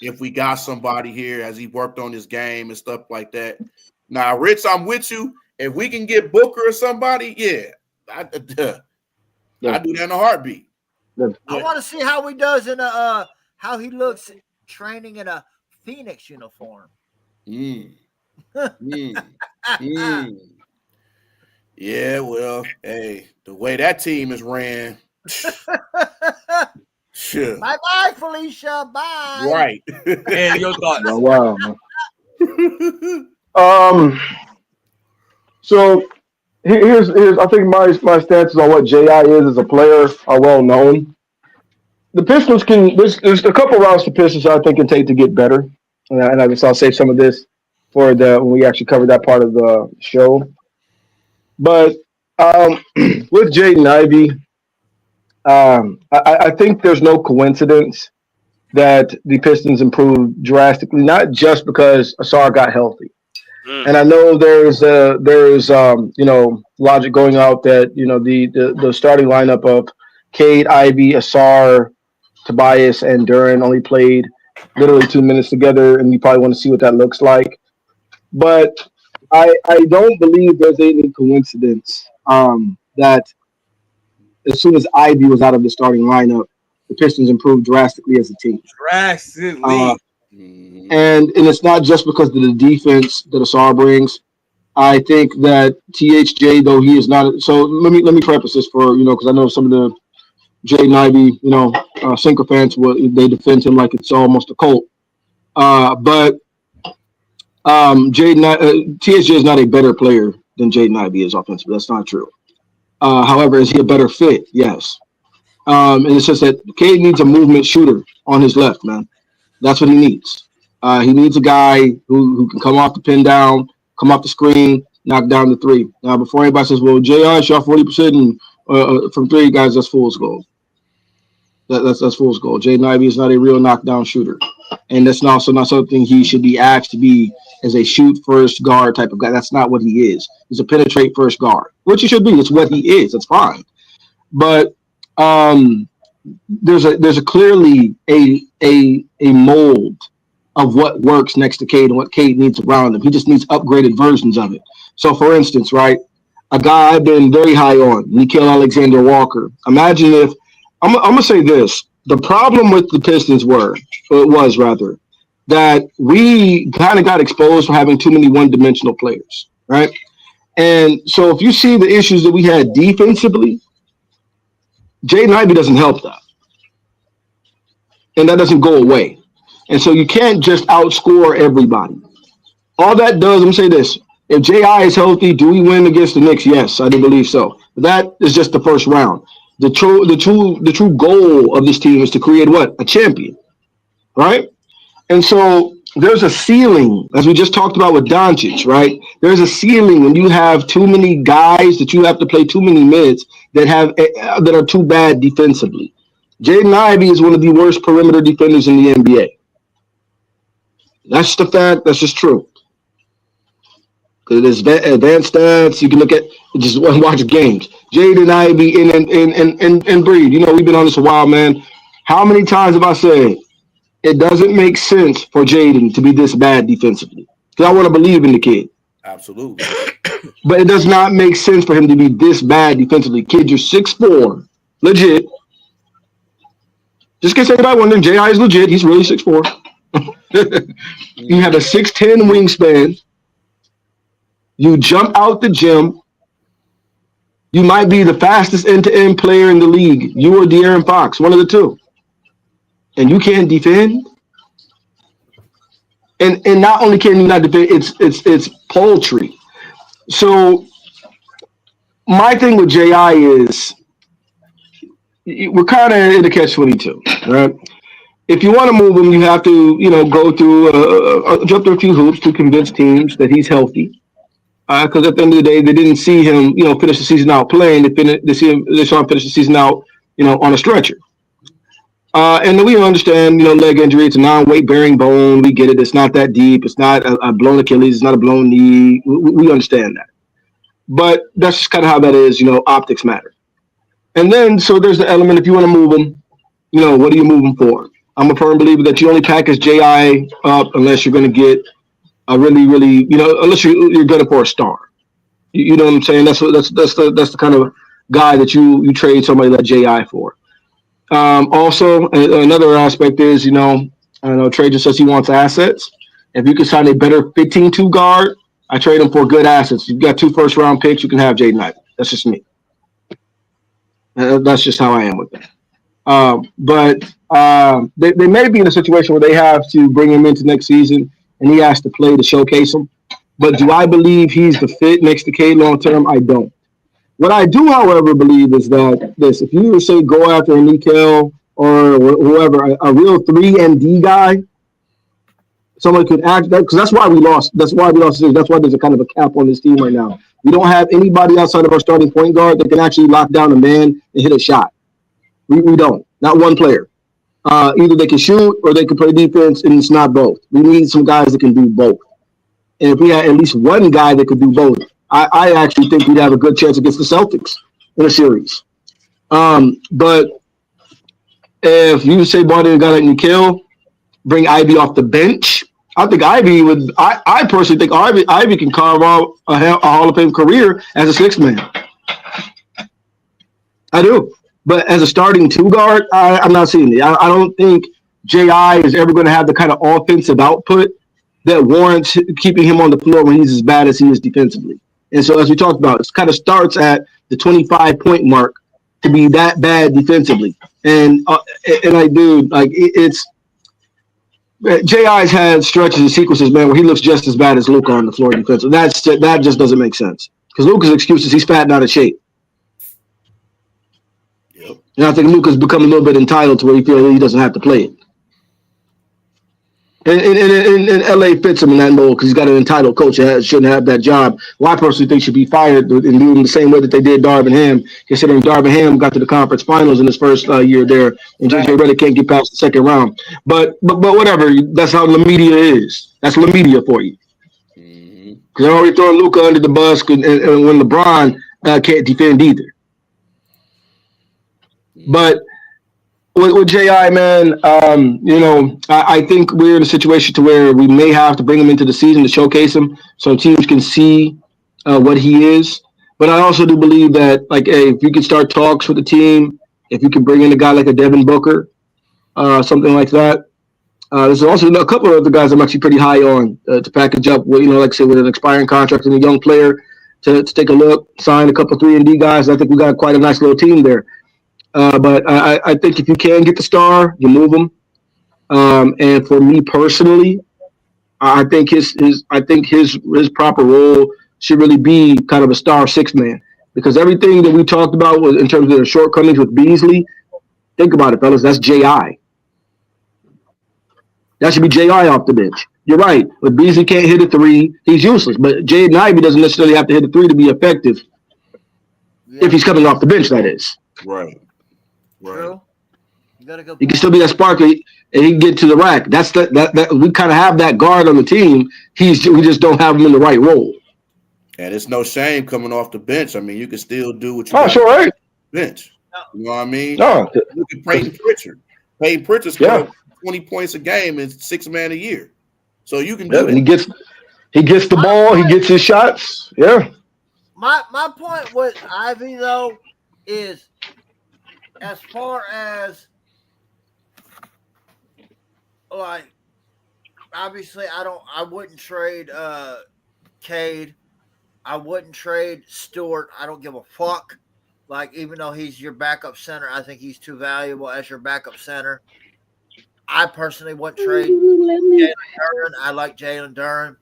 If we got somebody here as he worked on his game and stuff like that. Now, Rich, I'm with you. If we can get Booker or somebody, I do that in a heartbeat. I want to see how he does in how he looks training in a Phoenix uniform. Yeah, well, hey, the way that team is ran. Sure. Bye, Felicia. Bye. Right. And your thoughts. Oh, wow. So here's I think my stances on what J.I. is as a player are well known. The Pistons there's a couple routes the Pistons I think can take to get better, and I guess I'll save some of this for when we actually cover that part of the show. But with Jaden Ivey, I think there's no coincidence that the Pistons improved drastically, not just because Asar got healthy. And I know there's logic going out that the starting lineup of Cade, Ivy, Asar, Tobias, and Duran only played literally 2 minutes together, and you probably want to see what that looks like. But I don't believe there's any coincidence that as soon as Ivy was out of the starting lineup, the Pistons improved drastically as a team. Drastically. And it's not just because of the defense that Asar brings. I think that THJ, though he is not. So let me preface this for because I know some of the Jaden Ivey sycophants they defend him like it's almost a cult. But THJ is not a better player than Jaden Ivey is offensively. That's not true. However, is he a better fit? Yes. And it's just that Cade needs a movement shooter on his left, man. That's what he needs. He needs a guy who can come off the pin down, come off the screen, knock down the three. Now, before anybody says, well, J.I. shot 40% from three, guys, that's fool's gold. That's fool's gold. Jaden Ivey is not a real knockdown shooter. And that's also not something he should be asked to be as a shoot-first guard type of guy. That's not what he is. He's a penetrate-first guard, which he should be. It's what he is. That's fine. But there's a clearly a mold of what works next to Cade and what Cade needs around him. He just needs upgraded versions of it. So, for instance, right, a guy I've been very high on, Nickeil Alexander-Walker. Imagine if I'm gonna say this: the problem with the Pistons was that we kind of got exposed for having too many one-dimensional players, right? And so, if you see the issues that we had defensively, Jaden Ivey doesn't help that, and that doesn't go away. And so you can't just outscore everybody. All that does, I'm going to say this. If J.I. is healthy, do we win against the Knicks? Yes, I do believe so. But that is just the first round. The true goal of this team is to create what? A champion, right? And so there's a ceiling, as we just talked about with Doncic, right? There's a ceiling when you have too many guys that you have to play too many minutes that are too bad defensively. Jaden Ivey is one of the worst perimeter defenders in the NBA. That's the fact. That's just true. Because there's advanced stats. You can look at just watch games. Jaden Ivey and Breed. We've been on this a while, man. How many times have I said it doesn't make sense for Jaden to be this bad defensively? Because I want to believe in the kid. Absolutely. But it does not make sense for him to be this bad defensively. Kid, you're 6'4", legit. Just in case anybody wondering, J.I. is legit. He's really 6'4". You have a 6'10" wingspan. You jump out the gym. You might be the fastest end-to-end player in the league. You or De'Aaron Fox, one of the two. And you can't defend. And not only can you not defend, it's poultry. So my thing with J.I. is we're kind of in a catch-22, right? if you want to move him, you have to, go through jump through a few hoops to convince teams that he's healthy. Because at the end of the day, they didn't see him, finish the season out playing. They saw him finish the season out, on a stretcher. And then we understand, leg injury. It's a non-weight bearing bone. We get it. It's not that deep. It's not a blown Achilles. It's not a blown knee. We understand that. But that's just kind of how that is. Optics matter. And then, so there's the element, if you want to move him, what are you moving for? I'm a firm believer that you only package J.I. up unless you're going to get a really, really, unless you're gunning for a star. You know what I'm saying? That's the kind of guy that you trade somebody like J.I. for. Also, another aspect is, I know Trey just says he wants assets. If you can sign a better 15-2 guard, I trade him for good assets. You've got 2 first-round picks, you can have Jaden Ivey. That's just me. That's just how I am with that. But they may be in a situation where they have to bring him into next season, and he has to play to showcase him. But do I believe he's the fit next to Cade long term? I don't. What I do, however, believe is that if you say go after a Nickel or whoever, a real 3 and D guy, someone could act that, because that's why we lost. That's why there's a kind of a cap on this team right now. We don't have anybody outside of our starting point guard that can actually lock down a man and hit a shot. We don't. Not one player. Either they can shoot or they can play defense, and it's not both. We need some guys that can do both. And if we had at least one guy that could do both, I actually think we'd have a good chance against the Celtics in a series. But if you say brought in a guy like Nikhil, bring Ivy off the bench, I think Ivy would. I personally think Ivy can carve out a Hall of Fame career as a 6th man. I do. But as a starting 2 guard, I'm not seeing it. I don't think J.I. is ever going to have the kind of offensive output that warrants keeping him on the floor when he's as bad as he is defensively. And so, as we talked about, it kind of starts at the 25-point mark to be that bad defensively. And I do, like, it's J.I.'s had stretches and sequences, man, where he looks just as bad as Luka on the floor defensively. That just doesn't make sense. Because Luka's excuse is he's fat and out of shape. Yep. And I think Luka's become a little bit entitled to where he feels he doesn't have to play it. And LA fits him in that mold because he's got an entitled coach that shouldn't have that job. Well, I personally think should be fired and do him the same way that they did Darvin Ham, considering Darvin Ham got to the conference finals in his first year there, and JJ Redick can't get past the second round. But whatever, that's how the media is. That's the media for you. Because they're already throwing Luka under the bus, and when LeBron can't defend either. But with J.I., man, I think we're in a situation to where we may have to bring him into the season to showcase him so teams can see what he is. But I also do believe that, like, hey, if you can start talks with the team, if you can bring in a guy like a Devin Booker, something like that. There's also a couple of other guys I'm actually pretty high on to package up with, like I said, with an expiring contract and a young player to take a look, sign a couple 3-and-D guys. I think we got quite a nice little team there. But I think if you can get the star, you move him. And for me personally, I think his proper role should really be kind of a star 6 man, because everything that we talked about was in terms of the shortcomings with Beasley. Think about it, fellas. That's J.I. That should be J.I. off the bench. You're right. But Beasley can't hit a 3. He's useless. But Jaden Ivey doesn't necessarily have to hit a 3 to be effective. Yeah. If he's coming off the bench, that is. Right. True. You gotta go. He can still be that sparkler, and he can get to the rack. That's that we kind of have that guard on the team. We just don't have him in the right role. And it's no shame coming off the bench. I mean, you can still do what you got sure, right. Bench. You know what I mean? No. Look at Peyton Pritchard. Peyton Pritchard's got 20 points a game and 6 man a year. So you can do it. He gets the ball. He gets his shots. Yeah. My point with Ivy though is, as far as, like, obviously I wouldn't trade Cade. I wouldn't trade Stewart. I don't give a fuck. Like, even though he's your backup center, I think he's too valuable as your backup center. I personally wouldn't trade Jalen Duren. I like Jalen Duren.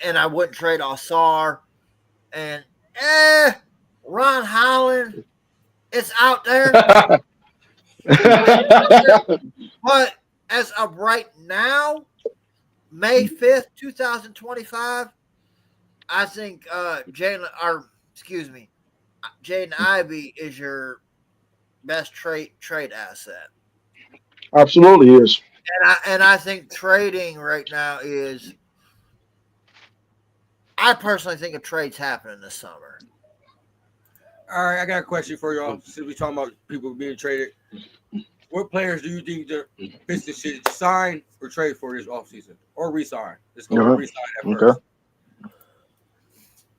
And I wouldn't trade Osar. And Ron Holland. It's out there. But as of right now, May 5th, 2025, I think Jaden Ivey is your best trade asset. Absolutely is. And I think trading right now is. I personally think a trade's happening this summer. All right, I got a question for y'all. Since we're talking about people being traded, what players do you think the Pistons should sign or trade for this offseason or re-sign? Let's go with re-sign at first.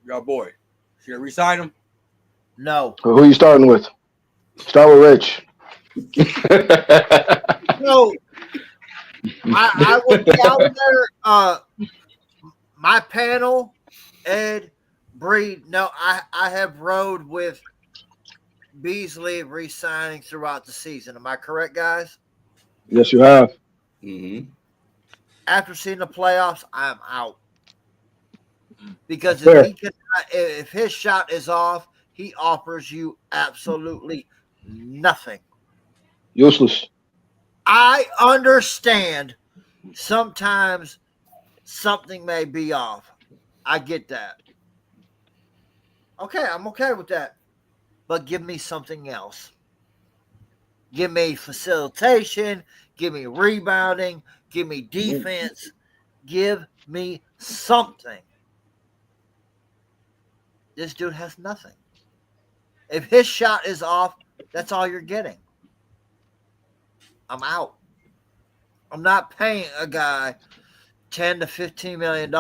Y'all boy, should I re-sign him? No. Who are you starting with? Start with Rich. No. I would be out there. My panel, Ed, Breed. No, I have rode with Beasley re-signing throughout the season. Am I correct, guys? Yes, you have. Mm-hmm. After seeing the playoffs, I'm out. Because if his shot is off, he offers you absolutely nothing. Useless. I understand sometimes something may be off. I get that. Okay, I'm okay with that. But give me something else. Give me facilitation. Give me rebounding. Give me defense. Give me something. This dude has nothing. If his shot is off, that's all you're getting. I'm out. I'm not paying a guy $10 to $15 million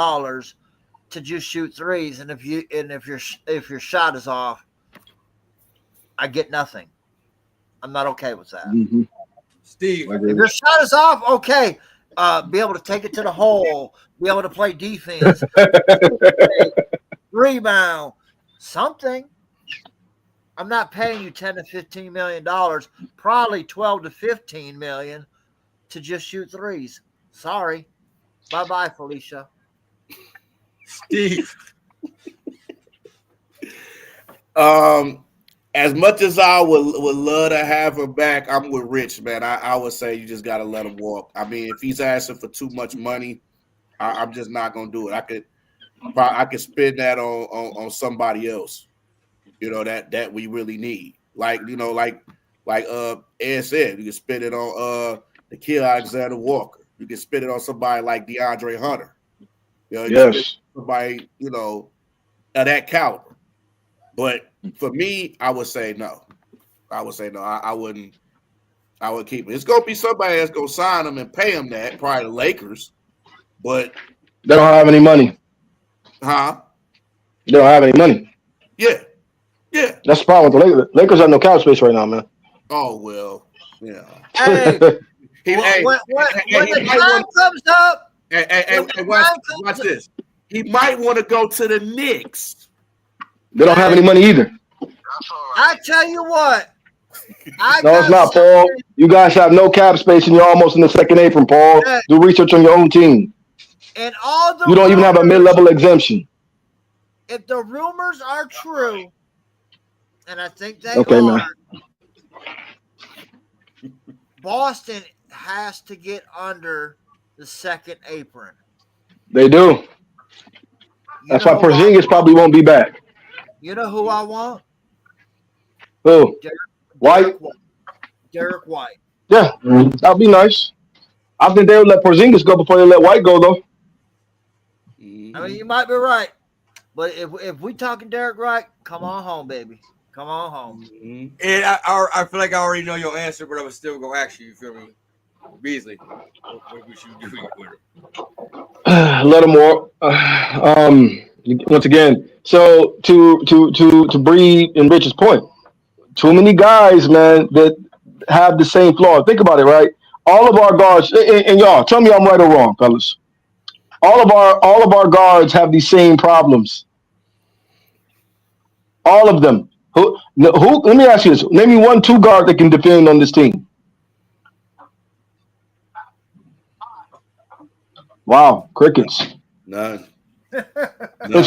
to just shoot threes, and if your shot is off, I get nothing. I'm not okay with that. Mm-hmm. Steve, if your shot is off, okay, be able to take it to the hole, be able to play defense, rebound, something. I'm not paying you $10 to $15 million, probably $12 to $15 million to just shoot threes. Sorry. Bye-bye, Felicia. Steve. As much as I would love to have her back, I'm with Rich, man. I would say you just got to let him walk. I mean, if he's asking for too much money, I'm just not gonna do it. I could spend that on somebody else, that we really need. Like Ed said, you can spend it on the kid Alexander Walker. You can spend it on somebody like DeAndre Hunter. Yes. Somebody, of that caliber. But for me, I would say no. I wouldn't keep it. It's gonna be somebody that's gonna sign him and pay him that, probably the Lakers. But they don't have any money. Huh? They don't have any money. Yeah. That's the problem with the Lakers. Lakers have no cap space right now, man. Oh well, yeah. Hey, when the time comes up, watch this. He might want to go to the Knicks. They don't have any money either. I tell you what. No, it's not, Paul. You guys have no cap space and you're almost in the second apron, Paul. Do research on your own team. And all the you don't even have a mid-level exemption. If the rumors are true, and I think they are, man. Boston has to get under the second apron. They do. That's why Porzingis probably won't be back. You know who I want? Who? Derek White. Yeah, that'd be nice. I think they would let Porzingis go before they let White go, though. I mean, you might be right. But if we talking Derek White, come on home, baby. Come on home. And I feel like I already know your answer, but I was still going to ask you, feel me? Beasley, what we should do with him? Let him walk. Once again, so to Breed and Rich's point, too many guys, man, that have the same flaw. Think about it, right? All of our guards, and y'all, tell me I'm right or wrong, fellas. All of our guards have these same problems. All of them. Who? Let me ask you this: name me 1-2 guard that can defend on this team. Wow, crickets. None. And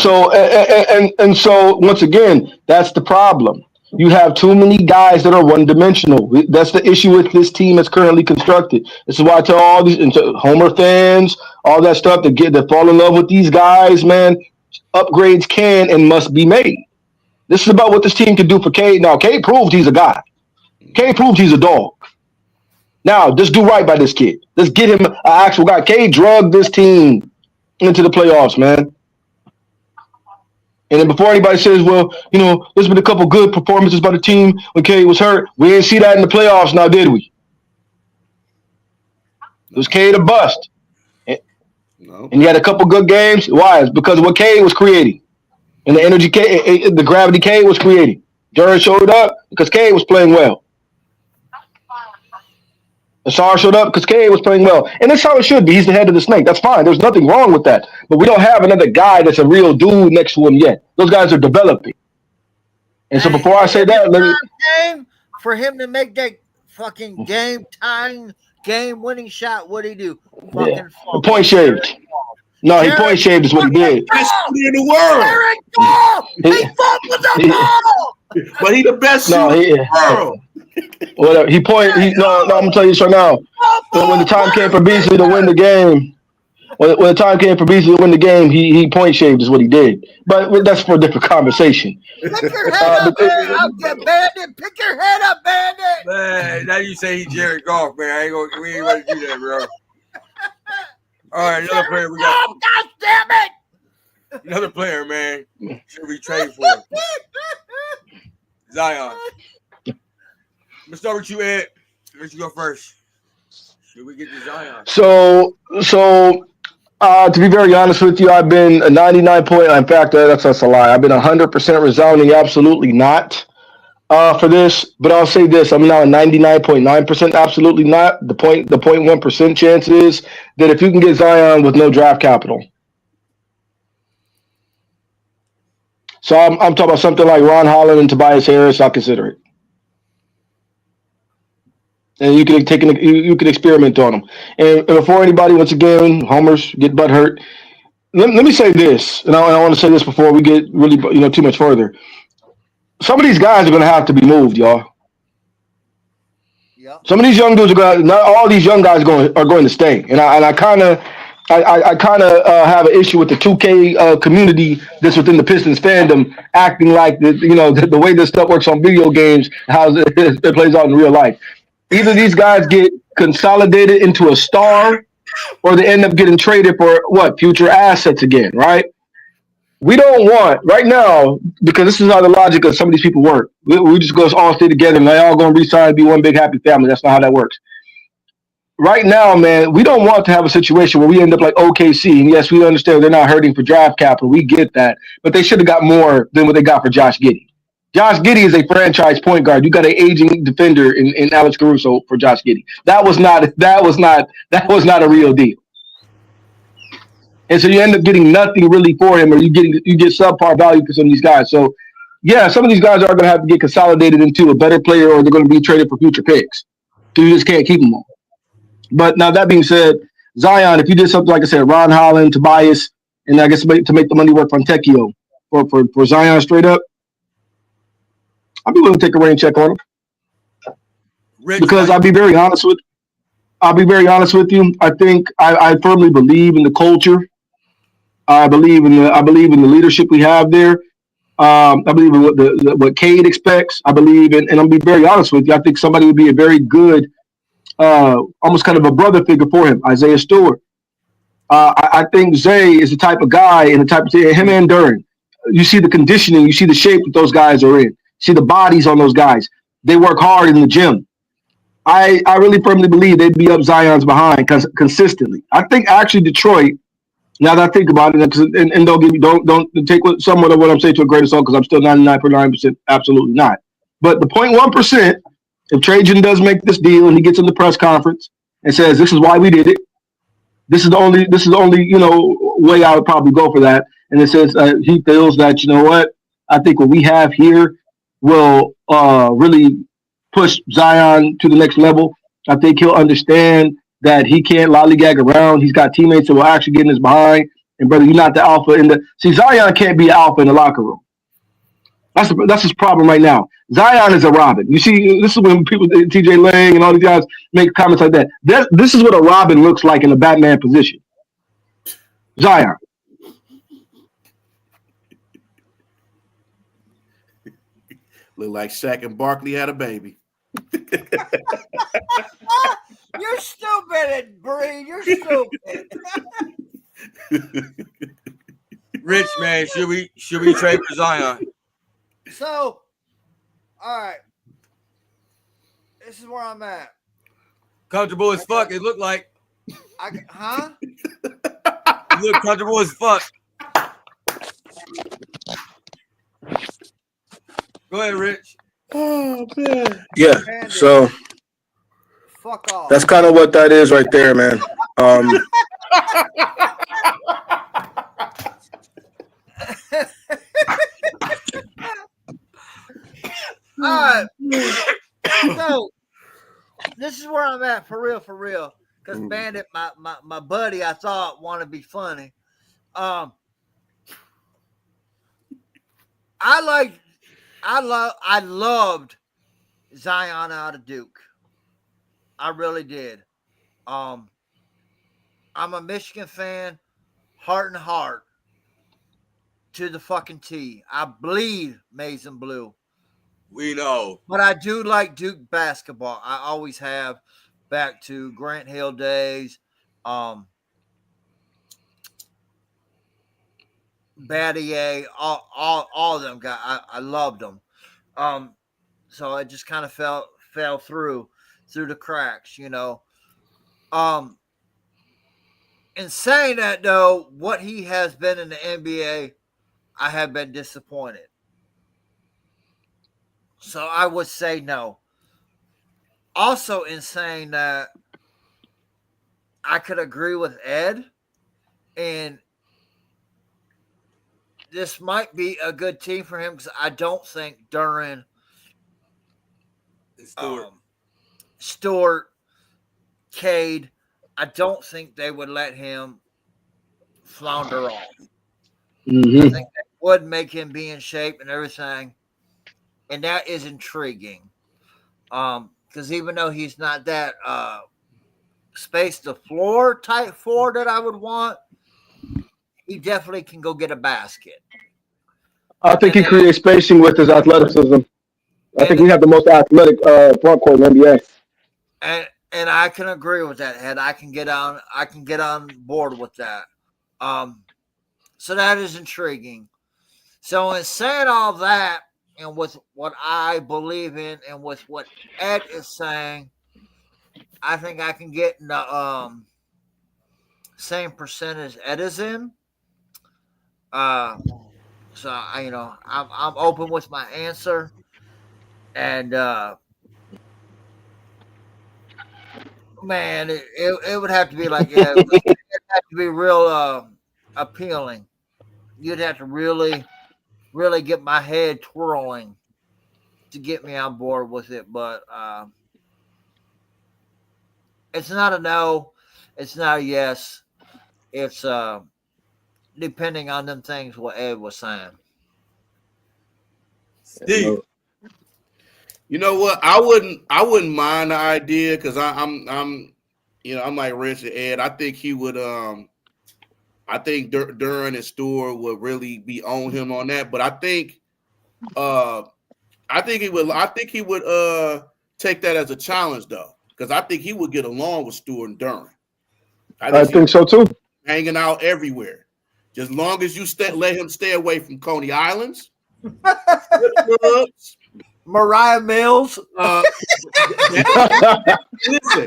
so once again, that's the problem. You have too many guys that are one-dimensional. That's the issue with this team that's currently constructed. This is why I tell all these Homer fans, all that stuff, that fall in love with these guys, man. Upgrades can and must be made. This is about what this team can do for Cade. Now, Cade proved he's a guy. Cade proved he's a dog. Now, just do right by this kid. Let's get him an actual guy. Cade drugged this team into the playoffs, man. And then before anybody says, well, there's been a couple good performances by the team when Cade was hurt. We didn't see that in the playoffs now, did we? Was Cade a bust? No. And you had a couple good games. Why? It's because of what Cade was creating. And the energy, the gravity Cade was creating. Jared showed up because Cade was playing well. Asar showed up because Cade was playing well. And that's how it should be. He's the head of the snake. That's fine. There's nothing wrong with that. But we don't have another guy that's a real dude next to him yet. Those guys are developing. And so before I say that, let me... For him to make that fucking game-tying, game-winning shot, what'd he do? Fucking point shaved. No, he point shaved is what he did. Best shooter in the world. He fought with the ball. But he the best shooter in the world. Whatever. No, I'm gonna tell you this right now. When the time came for Beasley to win the game, when the time came for Beasley to win the game, he point shaved is what he did. But that's for a different conversation. Pick your head up, Bandit. Pick your head up, Bandit. Man, now you say he's Jared Goff, man. We ain't gonna do that, bro. All right, another player we got. God damn it! Another player, man. Should we trade for him? Zion. Let's start with you, Ed. Let's go first. Should we get to Zion? So, to be very honest with you, I've been a 99 point. In fact, that's a lie. I've been 100% resounding, absolutely not for this. But I'll say this: I'm now a 99.9% absolutely not. The 0.1% chance is that if you can get Zion with no draft capital. So I'm talking about something like Ron Holland and Tobias Harris. I'll consider it. And you can experiment on them. And before anybody, once again, homers get butt hurt. Let me say this, and I want to say this before we get really too much further. Some of these guys are going to have to be moved, y'all. Yep. Some of these young dudes are going. Not all these young guys are going to stay. And I kind of have an issue with the 2K community that's within the Pistons fandom acting like the way this stuff works on video games, how it plays out in real life. Either these guys get consolidated into a star or they end up getting traded for future assets again, right? We don't want right now, because this is how the logic of some of these people work. We just go all stay together and they all going to resign and be one big happy family. That's not how that works. Right now, man, we don't want to have a situation where we end up like OKC. And yes, we understand they're not hurting for draft capital. We get that. But they should have got more than what they got for Josh Giddey. Josh Giddey is a franchise point guard. You got an aging defender in Alex Caruso for Josh Giddey. That was not a real deal. And so you end up getting nothing really for him, or you get subpar value for some of these guys. So yeah, some of these guys are going to have to get consolidated into a better player, or they're going to be traded for future picks. So you just can't keep them all. But now that being said, Zion, if you did something like I said, Ron Holland, Tobias, and I guess to make the money work for Fontecchio for Zion straight up, I'll be willing to take a rain check on him. Because I'll be very honest with you. I think I firmly believe in the culture. I believe in the leadership we have there. I believe in what Cade expects. I believe in, and I'll be very honest with you. I think somebody would be a very good, almost kind of a brother figure for him, Isaiah Stewart. I think Zay is the type of guy and the type of him and Duran. You see the conditioning, you see the shape that those guys are in. See the bodies on those guys. They work hard in the gym. I really firmly believe they'd be up Zion's behind consistently. I think actually Detroit, now that I think about it, and don't take somewhat of what I'm saying to a greater song, because I'm still 99.9% absolutely not. But the 0.1%, if Trajan does make this deal and he gets in the press conference and says this is why we did it, this is the only way I would probably go for that, and it says he feels that I think what we have here will really push Zion to the next level. I think he'll understand that he can't lollygag around. He's got teammates that will actually get in his behind. And brother, you're not the alpha in the. See, Zion can't be an alpha in the locker room. That's his problem right now. Zion is a Robin. You see, this is when people, T.J. Lang and all these guys make comments like that. This is what a Robin looks like in a Batman position. Zion. Look like Shaq and Barkley had a baby. You're stupid, Bree. You're stupid. Rich, man, should we trade for Zion? So, all right. This is where I'm at. Comfortable as fuck. It looked like. Huh? You look comfortable as fuck. Go ahead, Rich. Oh man. Yeah. Bandit. So Fuck off. that's kind of what that is right there, man. All right. So this is where I'm at for real. Because Bandit, my buddy, I thought wanted to be funny. I loved Zion out of Duke. I really did. I'm a Michigan fan, heart and heart, to the fucking T. I bleed maize and blue. We know. But I do like Duke basketball. I always have, back to Grant Hill days. Battier, all of them guys. I loved them. So I just kind of fell through the cracks, you know. In saying that though, what he has been in the NBA, I have been disappointed. So I would say no. Also, in saying that, I could agree with Ed, and this might be a good team for him because I don't think Duran, Stewart, Cade, I don't think they would let him flounder off. Mm-hmm. I think that would make him be in shape and everything. And that is intriguing. Because even though he's not that space the floor type four that I would want, he definitely can go get a basket. I think he creates spacing with his athleticism. I think we have the most athletic front court in the NBA. And I can agree with that, Ed. I can get on board with that. So that is intriguing. So in saying all that, and with what I believe in, and with what Ed is saying, I think I can get in the same percentage Ed is in. So I'm open with my answer, and man, it would have to be like it would have to be real appealing. You'd have to really get my head twirling to get me on board with it, but it's not a no, it's not a yes. It's depending on them things what Ed was saying. Steve. You know what? I wouldn't mind the idea because I'm like Rich and Ed. I think he would I think Duran and Stewart would really be on him on that, but I think he would take that as a challenge though, because I think he would get along with Stewart and Duran. I think so too. Hanging out everywhere, just long as you let him stay away from Coney Islands, Mariah Mills. Listen,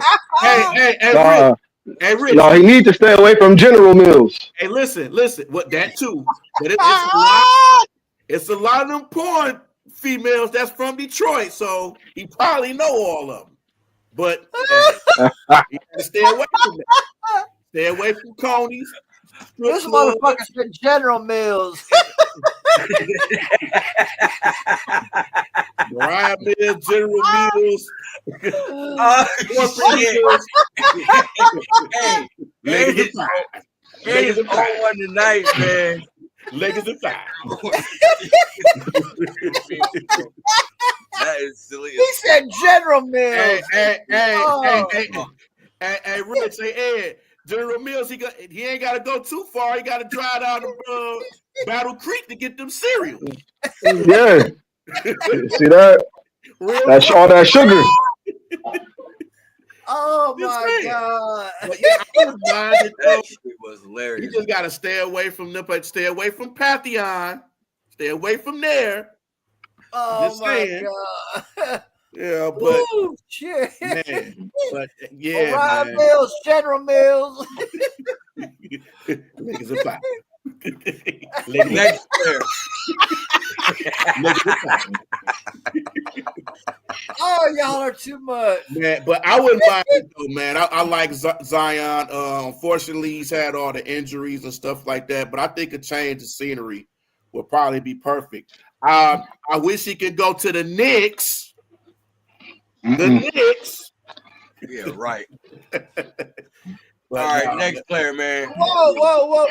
hey, Rich. No, he needs to stay away from General Mills. Hey, listen. What that too? But it's a lot of them porn females that's from Detroit, so he probably know all of them. But he gotta stay away from that. Stay away from Coney's. This motherfucker's been General Mills. Mariah Mills, General Mills. Hey, it's on one tonight, man. Lakers in 5. That is silly. He said General Mills. Hey, Rich, say Ed. General Mills, he ain't got to go too far. He got to drive down to Battle Creek to get them cereals. Yeah. See that? That's all that sugar. Oh my God! But yeah, I wouldn't mind it, though. That shit was hilarious. You just gotta stay away from them, but stay away from Pantheon. Stay away from there. Oh Just my saying. God! Yeah, but Ooh, shit. man, but yeah, Orion man. Mills, General Mills. Lakers are 5. Next player. Oh, y'all are too much. Man, but I wouldn't mind it though, man. I like Zion. Unfortunately, he's had all the injuries and stuff like that. But I think a change of scenery would probably be perfect. I wish he could go to the Knicks. The Knicks. Yeah, right. But All right, next player, man. Whoa.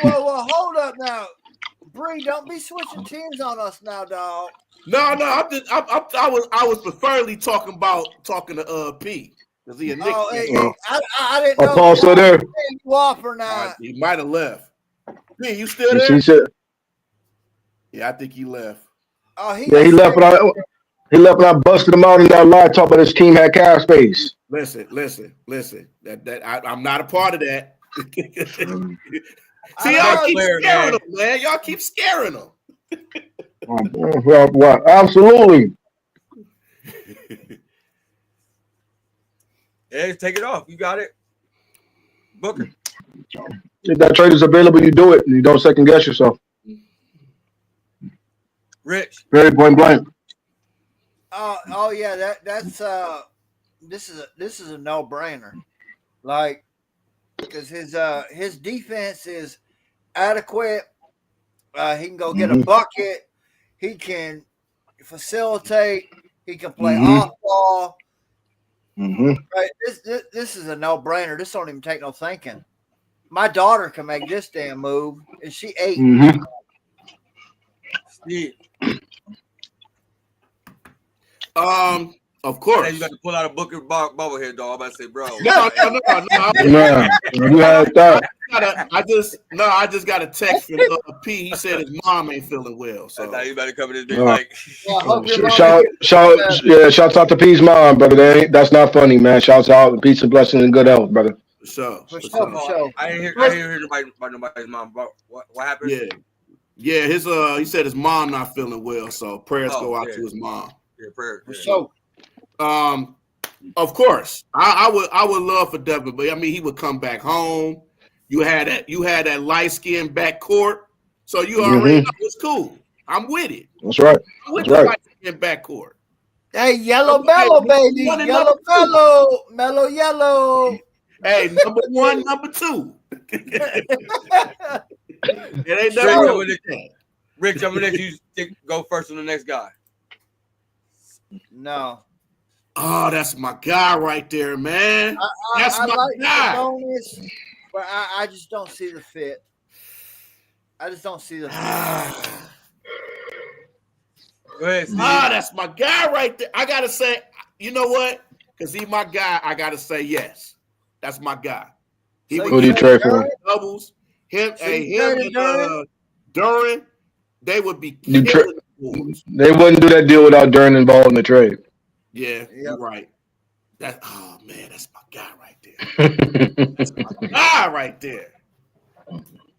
Hold up now. Bree, don't be switching teams on us now, dog. No. I was preferably talking to P because he a Knicks. Oh, fan. hey, I didn't know. Paul still there. You off or not? He might have left. P, you still You there? see shit? Yeah, I think he left. Oh, he left when I busted him out in that live talk about his team had cap space. Listen. I'm not a part of that. See, y'all keep scaring him, man. Y'all keep scaring him. What? Absolutely. Yeah, take it off. You got it. Booker. If that trade is available, you do it. And you don't second guess yourself. Rich. Very point blank. Oh yeah, that's this is a no-brainer. Like, because his defense is adequate. He can go get a bucket. He can facilitate. He can play off ball. Right? This is a no-brainer. This don't even take no thinking. My daughter can make this damn move, and she 8. Steve. Of course. You got to pull out a Booker bubble here, dog. I'm about to say, bro. No. Yeah, you had that. I just got a text from P. He said his mom ain't feeling well. So That's how you better come in this bitch like. Shouts out to P's mom, brother. That's not funny, man. Shouts out, peace and blessings and good health, brother. For sure. I didn't hear about nobody's mom. But what happened? Yeah. His he said his mom not feeling well, so prayers go out to his mom. Yeah, prayers. For sure. Of course, I would love for Devin, but I mean he would come back home. You had that light skinned back court, so you already know it's cool. I'm with it. That's right. I'm with the light skinned back court. Hey, yellow mellow, baby, yellow mellow yellow. Hey, number 1, number 2. It ain't nothing. Rich, I'm gonna let you go first on the next guy. No. Oh, that's my guy right there, man. That's I my like guy. the bonus, but I just don't see the fit. I just don't see the fit. Go ahead, Steve. That's my guy right there. I gotta say, you know what? Because he's my guy, I gotta say yes. That's my guy. Who do you trade for? Doubles. Him So and Duran, they would be You killing the Bulls. They wouldn't do that deal without Duran involved in the trade. Yeah, you're right. Oh man, that's my guy right there. That's my guy right there.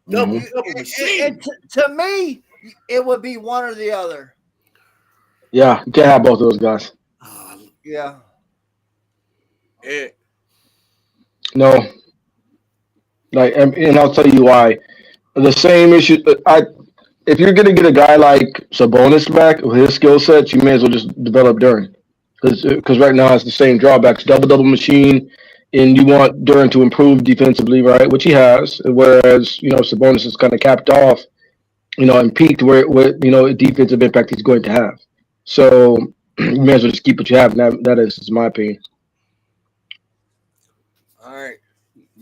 Double machine. To me, it would be one or the other. Yeah, you can't have both of those guys. Yeah. No. Like, and I'll tell you why. The same issue. If you're gonna get a guy like Sabonis back with his skill sets, you may as well just develop Duran. Because right now it's the same drawbacks. Double machine, and you want Duran to improve defensively, right? Which he has. Whereas Sabonis is kind of capped off, and peaked where defensive impact he's going to have. So you may as well just keep what you have. And that is my opinion. All right,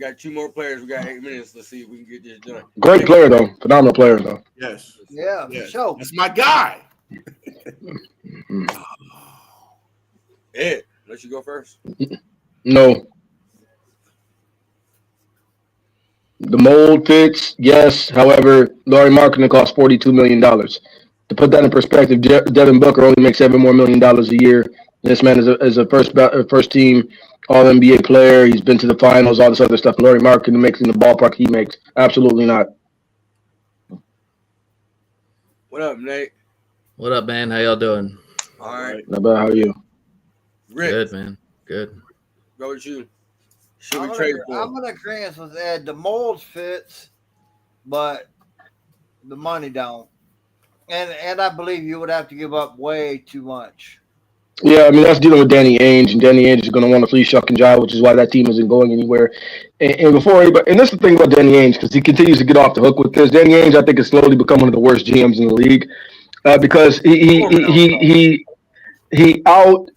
got 2 more players. We got 8 minutes. Let's see if we can get this done. Great player though, phenomenal player though. Yes. Yeah, Yes. for sure. That's my guy. Ed, let you go first. No. The mold fits, yes. However, Lauri Markkanen costs $42 million. To put that in perspective, Devin Booker only makes $7 more million a year. This man is a first team All NBA player. He's been to the finals, all this other stuff. Lauri Markkanen makes in the ballpark he makes. Absolutely not. What up, Nate? What up, man? How y'all doing? All right. Not bad. How are you? Rick, Good, man. Good. go with you. Should I'm we trade gonna, for I'm him? gonna agree with Ed. The mold fits, but the money don't. And I believe you would have to give up way too much. Yeah, I mean, that's dealing with Danny Ainge, and Danny Ainge is going to want to flee Shuck and Jive, which is why that team isn't going anywhere. And before anybody, and that's the thing about Danny Ainge, because he continues to get off the hook with this. Danny Ainge, I think, has slowly become one of the worst GMs in the league because he out,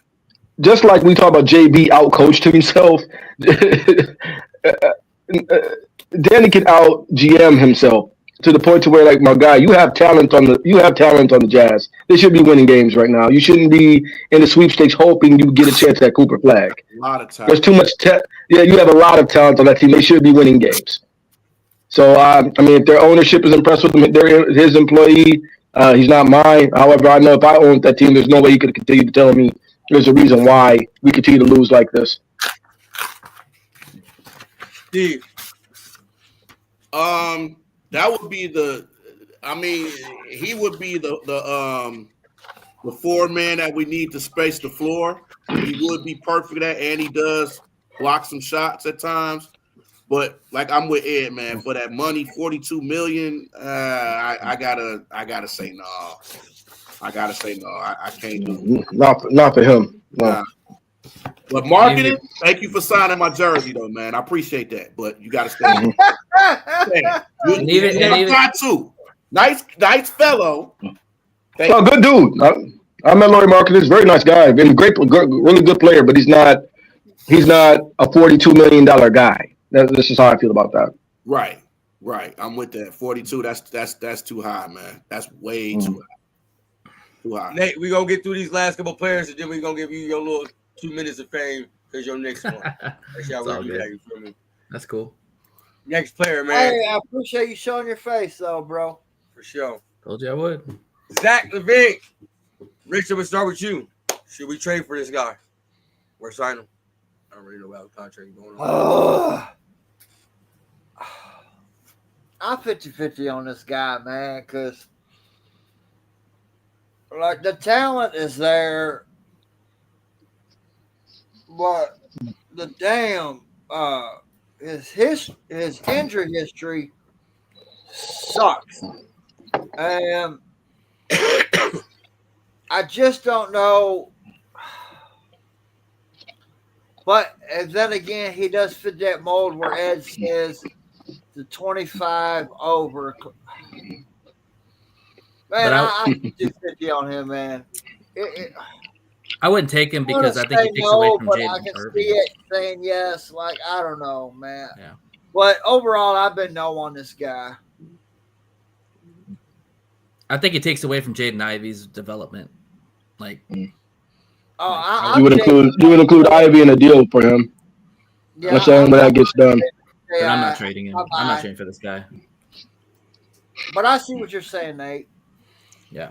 just like we talk about JB out coached himself. Danny can out GM himself to the point to where, like, my guy, you have talent on the Jazz. They should be winning games right now. You shouldn't be in the sweepstakes hoping you get a chance at Cooper Flag. A lot of time. There's too much. You have a lot of talent on that team. They should be winning games. So I mean, if their ownership is impressed with him, they're his employee. He's not mine. However, I know if I owned that team, there's no way he could continue to tell me there's a reason why we continue to lose like this. Steve. That would be he would be the 4-man that we need to space the floor. He would be perfect at, and he does block some shots at times. But like I'm with Ed, man, for that money, $42 million, I gotta say no. I gotta say no. I can't do it. Not for him. No. But marketing, thank you for signing my jersey, though, man. I appreciate that. But you got to stay. You got to. Nice fellow. Good dude. I met Lauri Markkanen. He's a very nice guy. Been really good player, but he's not a $42 million guy. This is how I feel about that. Right. I'm with that. 42. That's too high, man. That's way too high. Too high. Nate, we gonna get through these last couple players, and then we gonna give you your little 2 minutes of fame because your next one. That's how we do that. You feel me? That's cool. Next player, man. Hey, I appreciate you showing your face, though, bro. For sure. Told you I would. Zach Levine. Richard, we'll start with you. Should we trade for this guy? Or sign him? I don't really know about the contract going on. I'm 50-50 on this guy, man, because like the talent is there, but the damn his injury history sucks, and I just don't know. But then again, he does fit that mold where Ed says the 25 over. Man, I do 50 on him, man. I wouldn't take him because I think he takes away from Jaden. I can see it saying yes. Like, I don't know, man. Yeah. But overall, I've been no on this guy. I think it takes away from Jaden Ivey's development. Like, you would include Ivy in a deal for him. Yeah, that's the only way that gets done. but I'm not trading him. I'm not trading for this guy. But I see what you're saying, Nate. Yeah.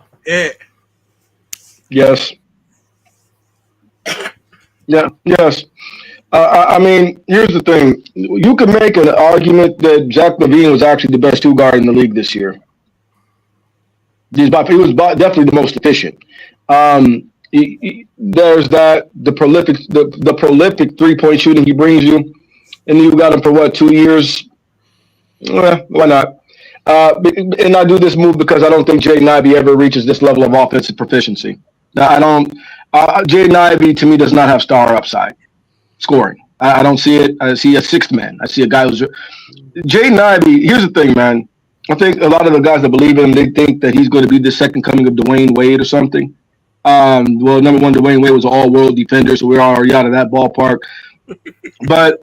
Yes. Yeah. Yes. I mean, here's the thing. You can make an argument that Zach LaVine was actually the best 2-guard in the league this year. He was definitely the most efficient. There's the prolific 3-point shooting he brings you, and you got him for 2 years? Why not? And I do this move because I don't think Jaden Ivey ever reaches this level of offensive proficiency. I don't. Jaden Ivey to me does not have star upside scoring. I don't see it. I see a sixth man. I see a guy who's Jaden Ivey. Here's the thing, man. I think a lot of the guys that believe in him, they think that he's going to be the second coming of Dwayne Wade or something. Well, number one, Dwayne Wade was an all-world defender, so we're already out of that ballpark. But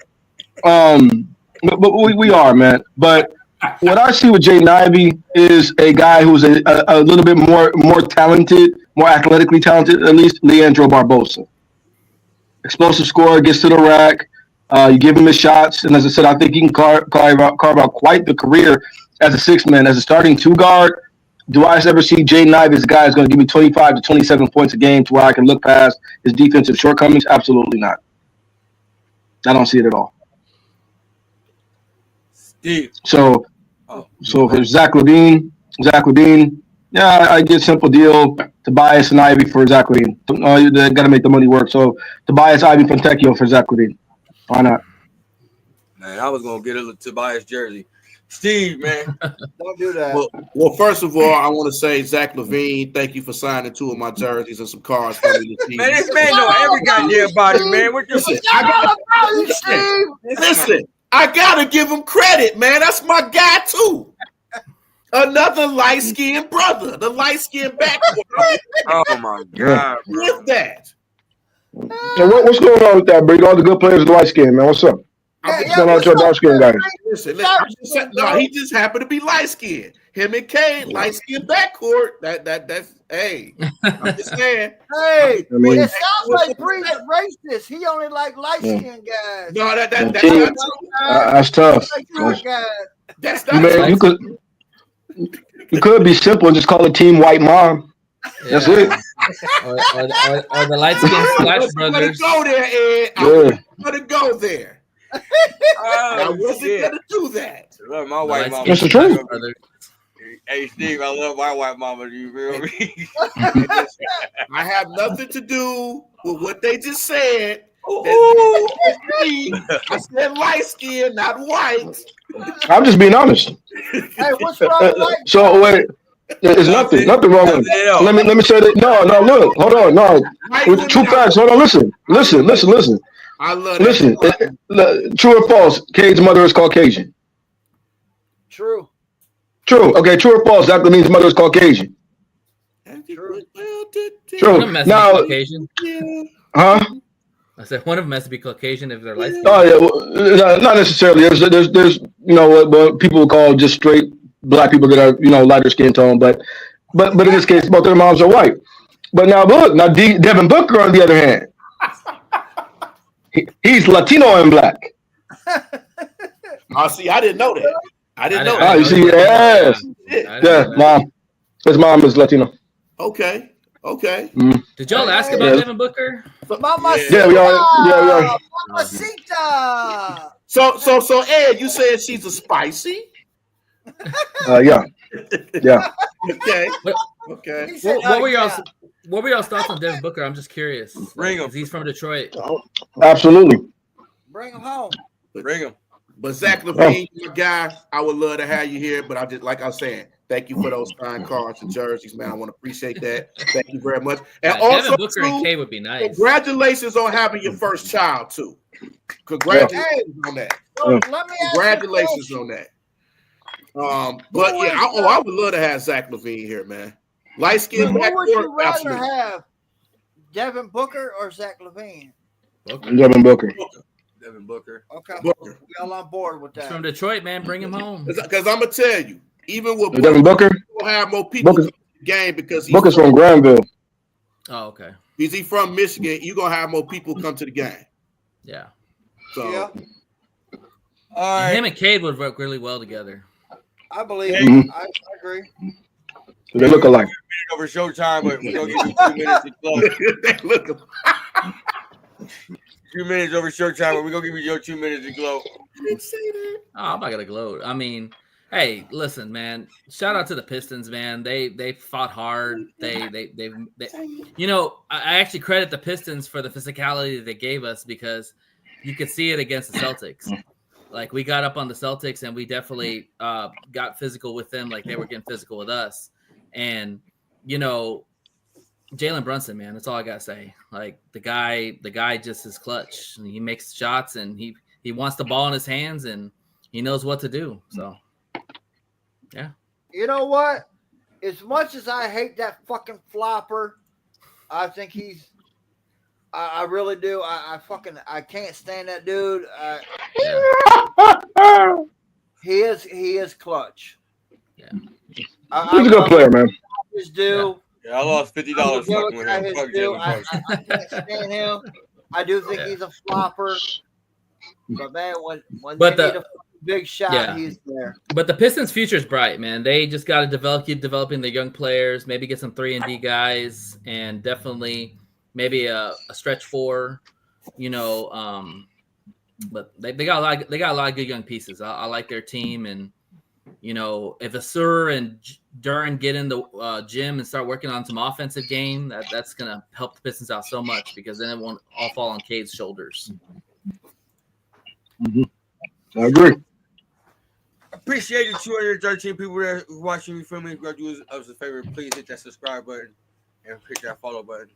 but we are, man. But what I see with Jaden Ivey is a guy who's a little bit more talented, more athletically talented, at least Leandro Barbosa. Explosive scorer, gets to the rack. You give him his shots, and as I said, I think he can carve out quite the career as a sixth man, as a starting two guard. Do I ever see Jaden Ivey as a guy who's going to give me 25 to 27 points a game to where I can look past his defensive shortcomings? Absolutely not. I don't see it at all. Steve. So for Zach LaVine, yeah, I get a simple deal. Tobias and Ivy for Zach LaVine. They got to make the money work. So Tobias, Ivy, Fontecchio for Zach LaVine. Why not? Man, I was gonna get a Tobias jersey. Steve, man, Don't do that. Well, first of all, I want to say Zach LaVine, thank you for signing 2 of my jerseys and some cards for me this season. man, this man know every goddamn body, man. What you Listen, I gotta give him credit, man. That's my guy too. Another light-skinned brother, the light-skinned backcourt. Oh my god, bro. With that. So what's going on with that, bro? All the good players are light skinned, man. What's up? What's going on with your dark skinned guys? Listen, he just happened to be light-skinned. Him and Kane, light-skinned backcourt. That's hey. I'm just saying. Hey, I mean, it sounds like Bree's racist. He only like light skinned guys. No, that's not true. That's tough. That's not Man, true. you could be simple and just call it Team White Mom. That's it. Or the light skinned Splash Brothers. Go there, Ed. I wasn't gonna go there. I wasn't gonna do that. I love my white mama. That's the truth. Hey Steve, I love my white mama. Do you feel me? I have nothing to do with what they just said. I said light skin, not white. I'm just being honest. Hey, what's wrong with light? So wait, there's nothing wrong with it. Let me say that. No, look, hold on, no. With true facts, hold on, listen. I love Listen, true or false? Cade's mother is Caucasian. True. True. Okay, true or false? That means mother is Caucasian. True. Now, Caucasian. huh? I said one of them has to be Caucasian if they're light skinned. Oh yeah, well, not necessarily. There's what people call just straight black people that are lighter skin tone, but in this case, both their moms are white. But now look, Devin Booker on the other hand, he's Latino and black. Oh, see, I didn't know that. Oh, you see, yes, yeah, mom. His mom is Latino. Okay. Did y'all ask about Devin Booker? Mamacita. Yeah, we are. Mamacita. So Ed, you said she's a spicy? Yeah. Okay. He said, What were y'all's thoughts on Devin Booker? I'm just curious. Bring him. 'Cause he's from Detroit. Absolutely. Bring him home. Bring him. But Zach LaVine, your guy, I would love to have you here. But I just, like I was saying, thank you for those signed cards and jerseys, man. I want to appreciate that. Thank you very much. And also, Devin Booker and K would be nice. Congratulations on having your first child too. Congratulations on that. Let me ask Congratulations on that. But yeah, I would love to have Zach LaVine here, man. Light skin. Who would you rather have, Devin Booker or Zach LaVine? Devin Booker. Devin Booker. Okay. Booker. We all on board with He's that. from Detroit, man. Bring him home. Because I'm gonna tell you, even with Devin Booker, we'll have more people in the game because Booker's from Granville. Oh, okay. He's from Michigan. You're gonna have more people come to the game. Yeah. So Yeah, All right. Him and Cade would work really well together. I believe Mhm. it. I agree. They look alike. Over showtime, but we're gonna give you 2 minutes to close. they look. 2 minutes over showtime, but we're gonna give you your 2 minutes to close. Oh, I'm not gonna gloat. I mean, hey, listen, man. Shout out to the Pistons, man. They fought hard. They I actually credit the Pistons for the physicality that they gave us because you could see it against the Celtics. Like we got up on the Celtics and we definitely got physical with them, like they were getting physical with us. And Jalen Brunson, man, that's all I gotta say. Like the guy just is clutch. He makes shots and he wants the ball in his hands and he knows what to do. So, yeah. You know what? As much as I hate that fucking flopper, I think I really do. I can't stand that dude. is clutch. Yeah. He's a good player, man. His due. Yeah, I lost $50 fucking with him. Fuck Jalen I Brunson. can't stand him. I do think he's a flopper. But man, when But they need a big shot, he's there. But the Pistons' future is bright, man. They just got to keep developing their young players. Maybe get some 3-and-D guys, and definitely maybe a stretch 4. But they got a lot of good young pieces. I like their team, and if Asur and Duran get in the gym and start working on some offensive game, that's gonna help the Pistons out so much, because then it won't all fall on Cade's shoulders. Mm-hmm. I agree. Appreciate the 213 people there watching me, filming. If you do us a favor, please hit that subscribe button and hit that follow button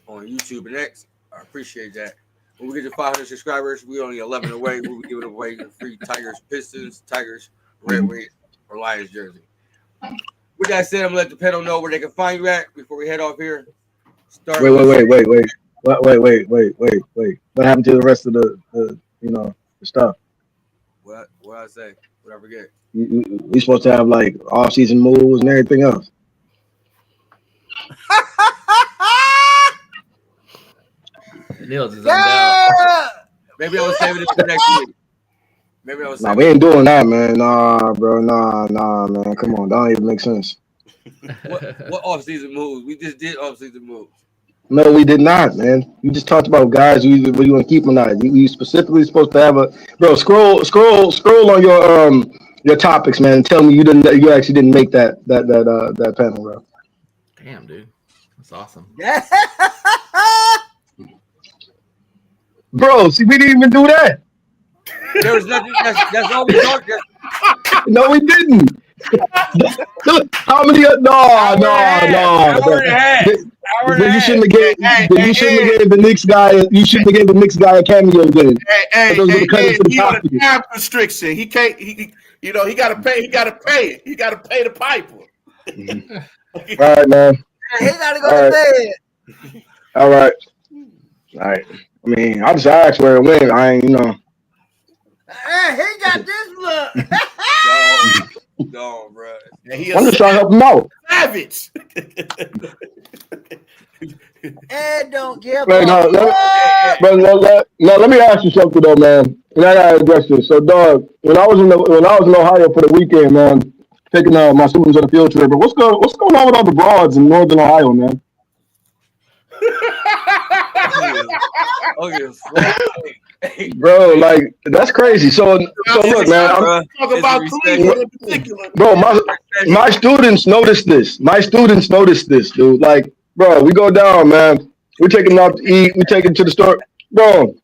on YouTube and X. I appreciate that. When we get to 500 subscribers, we only 11 away. We'll be giving away the free Tigers, Pistons, Tigers, Red Wings, or Lions jersey. With that said, I'm gonna let the panel know where they can find you at before we head off here. Wait. What happened to the rest of the stuff? What I say? What I forget? We supposed to have like off-season moves and everything else. Nils is out. Maybe I was saving it for next week. Nah, we ain't doing that, man. Nah, bro. Nah, man. Come on, that don't even make sense. What off-season moves? We just did off-season moves. No, we did not, man. You just talked about guys who you want to keep or not. You specifically supposed to have a scroll on your topics, man, and tell me you actually didn't make that panel, bro. Damn, dude, that's awesome. Bro, see, we didn't even do that. There was nothing. That's all we talked. No, we didn't. How many? No. You shouldn't have gave the Knicks guy. You shouldn't have gave the Knicks guy a cameo then. He on a time restriction. He can't. He got to pay. He got to pay it. He got to pay the piper. All right, man. He got to go to bed. All right. I mean, I just asked where it went. I ain't, Hey, he got this look. No, bro. I'm just trying to help him out. Savage. And don't give Let me ask you something though, man. And I gotta address this. So, dog, when I was in Ohio for the weekend, man, taking my students on a field trip. But what's going on with all the broads in Northern Ohio, man? Bro, like that's crazy. So look, man. I'm talking about Cleveland in particular. Bro, my students noticed this. My students noticed this, dude. Like, bro, we go down, man. We're taking them out to eat. We take them to the store, bro.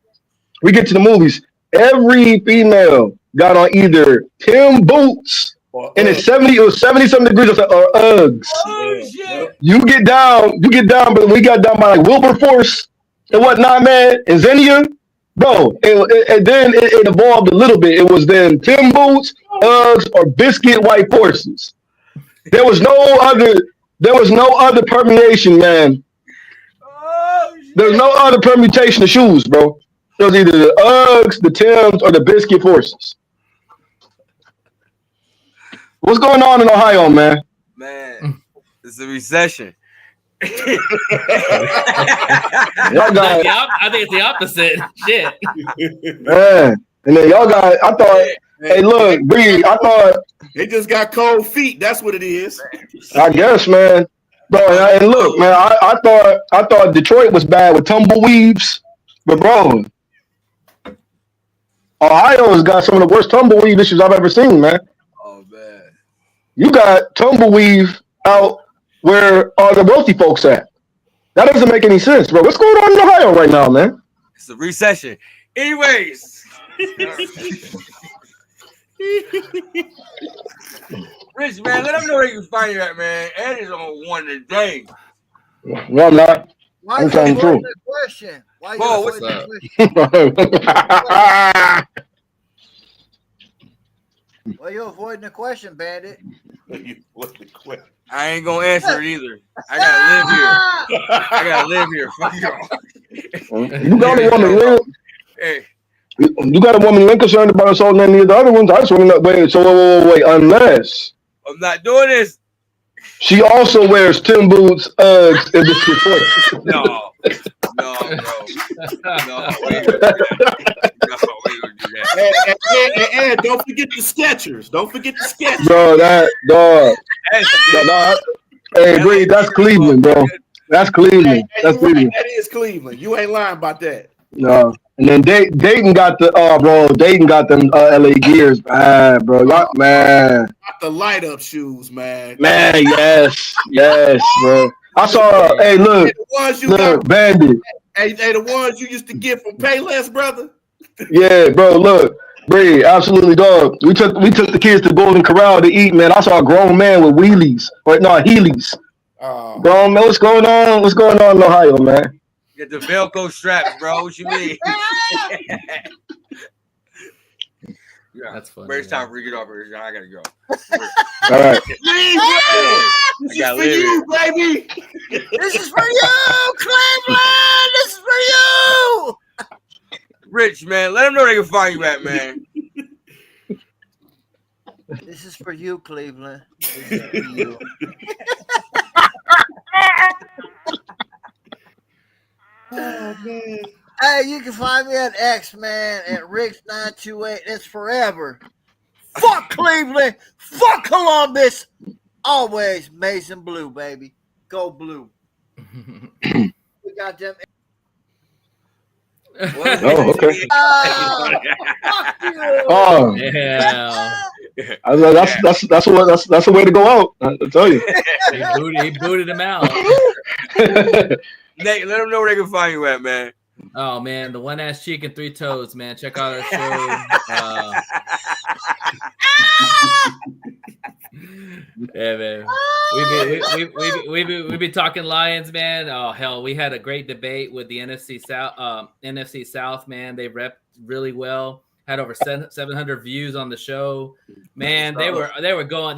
We get to the movies. Every female got on either Tim boots, and it was 70-something degrees, or Uggs. Oh, shit. You get down, but we got down by like Wilberforce and whatnot, man, and Xenia. Bro, and then it evolved a little bit. It was then Tim boots, Uggs, or biscuit white horses. There was no other permeation, man. There was no other permutation of shoes, bro. It was either the Uggs, the Tims, or the biscuit horses. What's going on in Ohio, man? Man, it's a recession. I think it's the opposite. Shit. Man. And then y'all got, I thought, hey, look, Bree, I thought. They just got cold feet. That's what it is. I guess, man. Bro, and look, man, I thought Detroit was bad with tumbleweaves. But, bro, Ohio's got some of the worst tumbleweave issues I've ever seen, man. Oh, man. You got tumbleweave out where are the wealthy folks at? That doesn't make any sense, bro. What's going on in Ohio right now, man? It's a recession. Anyways. Rich, man, let them know where you can find you at, man. Ed is on one today. No, I'm not. Why I'm you telling avoiding the the question? Why you Whoa, avoiding what's the truth. question? Well, you're avoiding the question, Bandit. I ain't gonna answer it either. I gotta live here. Fuck y'all. You got me on the live. Hey, You got a woman you ain't concerned about assaulting any of the other ones. I just want to know. Wait, so wait. Unless I'm not doing this. she also wears Tim boots, Uggs, and biscuit foot. No, bro. No, we ain't gonna do that. No, we ain't gonna do that. And don't forget the Skechers. Don't forget the Skechers. Bro, that dog. Hey, Bree, that's Cleveland, bro. That's Cleveland. That's Cleveland. That is Cleveland. You ain't lying about that. No. And then Dayton got the Dayton got them LA Gears, bro. Man. Got the light up shoes, man. Man, yes, bro. I saw. Hey, look, Bandit. Hey, the ones you used to get from Payless, brother. Yeah, bro. Look, Bree, absolutely, dog. We took the kids to Golden Corral to eat, man. I saw a grown man with wheelies, or no, Heelys. Grown man, what's going on? What's going on in Ohio, man? Get the Velcro straps, bro. What you mean? Yeah, that's funny. But it's time for you to get off here. I gotta go. All right. This is for you, baby. This is for you, Cleveland. This is for you. Rich, man, let them know they can find you at, man. This is for you, Cleveland. This is for you. Oh, man. Hey, you can find me at X, man, at Riggs928. It's forever. Fuck Cleveland. Fuck Columbus. Always maize and blue, baby. Go blue. We got them. Oh, okay. Fuck you. Oh, Yeah. That's the way to go out. I tell you. He booted him out. Nate, let them know where they can find you at, man. Oh man, the one ass cheek and three toes, man. Check out our show. Yeah, man. We be talking Lions, man. Oh hell, we had a great debate with the NFC South, man. They repped really well. Had over 700 views on the show. Man, they were going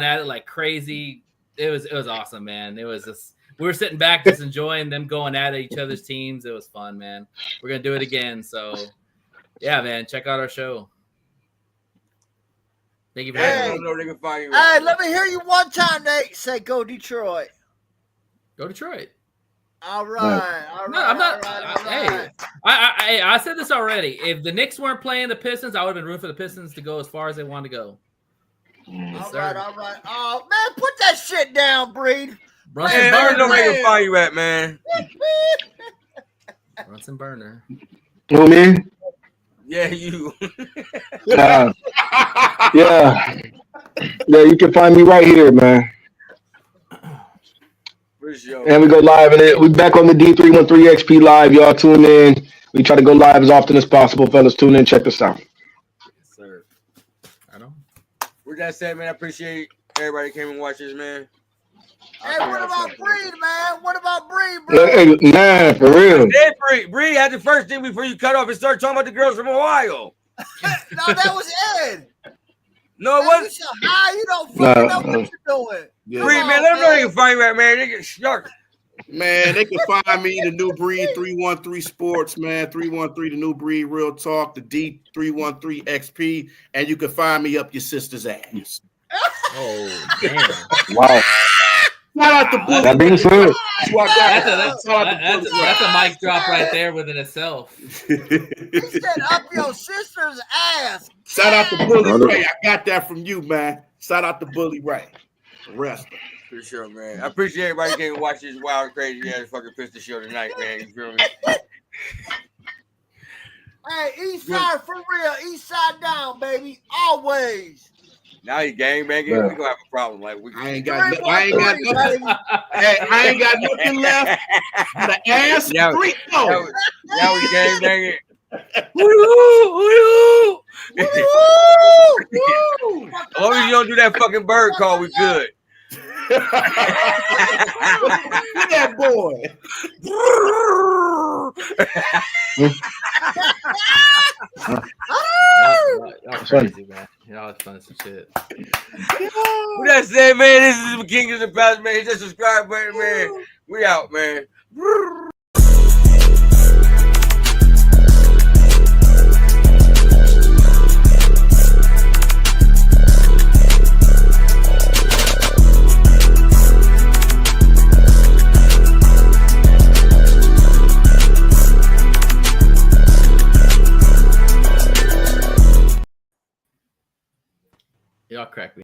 at it like crazy. It was awesome, man. It was just. We were sitting back just enjoying them going at each other's teams. It was fun, man. We're going to do it again. So, yeah, man, check out our show. Thank you for having me. Hey, let me hear you one time, Nate. Say, go Detroit. Go Detroit. All right. I'm not. Hey, I said this already. If the Knicks weren't playing the Pistons, I would have been rooting for the Pistons to go as far as they wanted to go. All right. Oh, man, put that shit down, Breed. Hey, I don't know where they can find you at, man. Brunson Burner. Who, me? Yeah, you. Yeah, you can find me right here, man. And we go live, and we back on the D313 XP live. Y'all tune in. We try to go live as often as possible, fellas. Tune in, check us out. Yes, sir. I know. With that said, man, I appreciate everybody who came and watched this, man. Hey, what about Breed, man? What about Breed, bro? Hey, man, for real. Breed had the first thing before you cut off and start talking about the girls from Ohio. No, that was Ed. No, it wasn't. You so high, you don't fucking know what you're doing. Yeah. Breed, man, let them know they can find you at, man. They get stuck. Man, they can find me, the New Breed 313 Sports, man. 313, the New Breed Real Talk, the D313 XP, and you can find me up your sister's ass. Oh, damn. Wow. Shout out to Bully. That being said, That's a mic drop right there within itself. He said up your sister's ass. Shout out to Bully Ray. I got that from you, man. Shout out to Bully Ray. The rest of it. For sure, man. I appreciate everybody getting to watch this wild, crazy ass fucking Piston show tonight, man. You feel me? Hey, East Side for real. East Side down, baby. Always. Now you gangbanging, we gonna have a problem. Like I ain't got nothing left. The ass street though. Now we gangbanging. As long as you don't do that fucking bird call, we good. That boy. Y'all crazy, man. Y'all it's fun as some shit. With that said, man, this is the King of the Past, man. Hit that subscribe button, man. We out, man. crack me.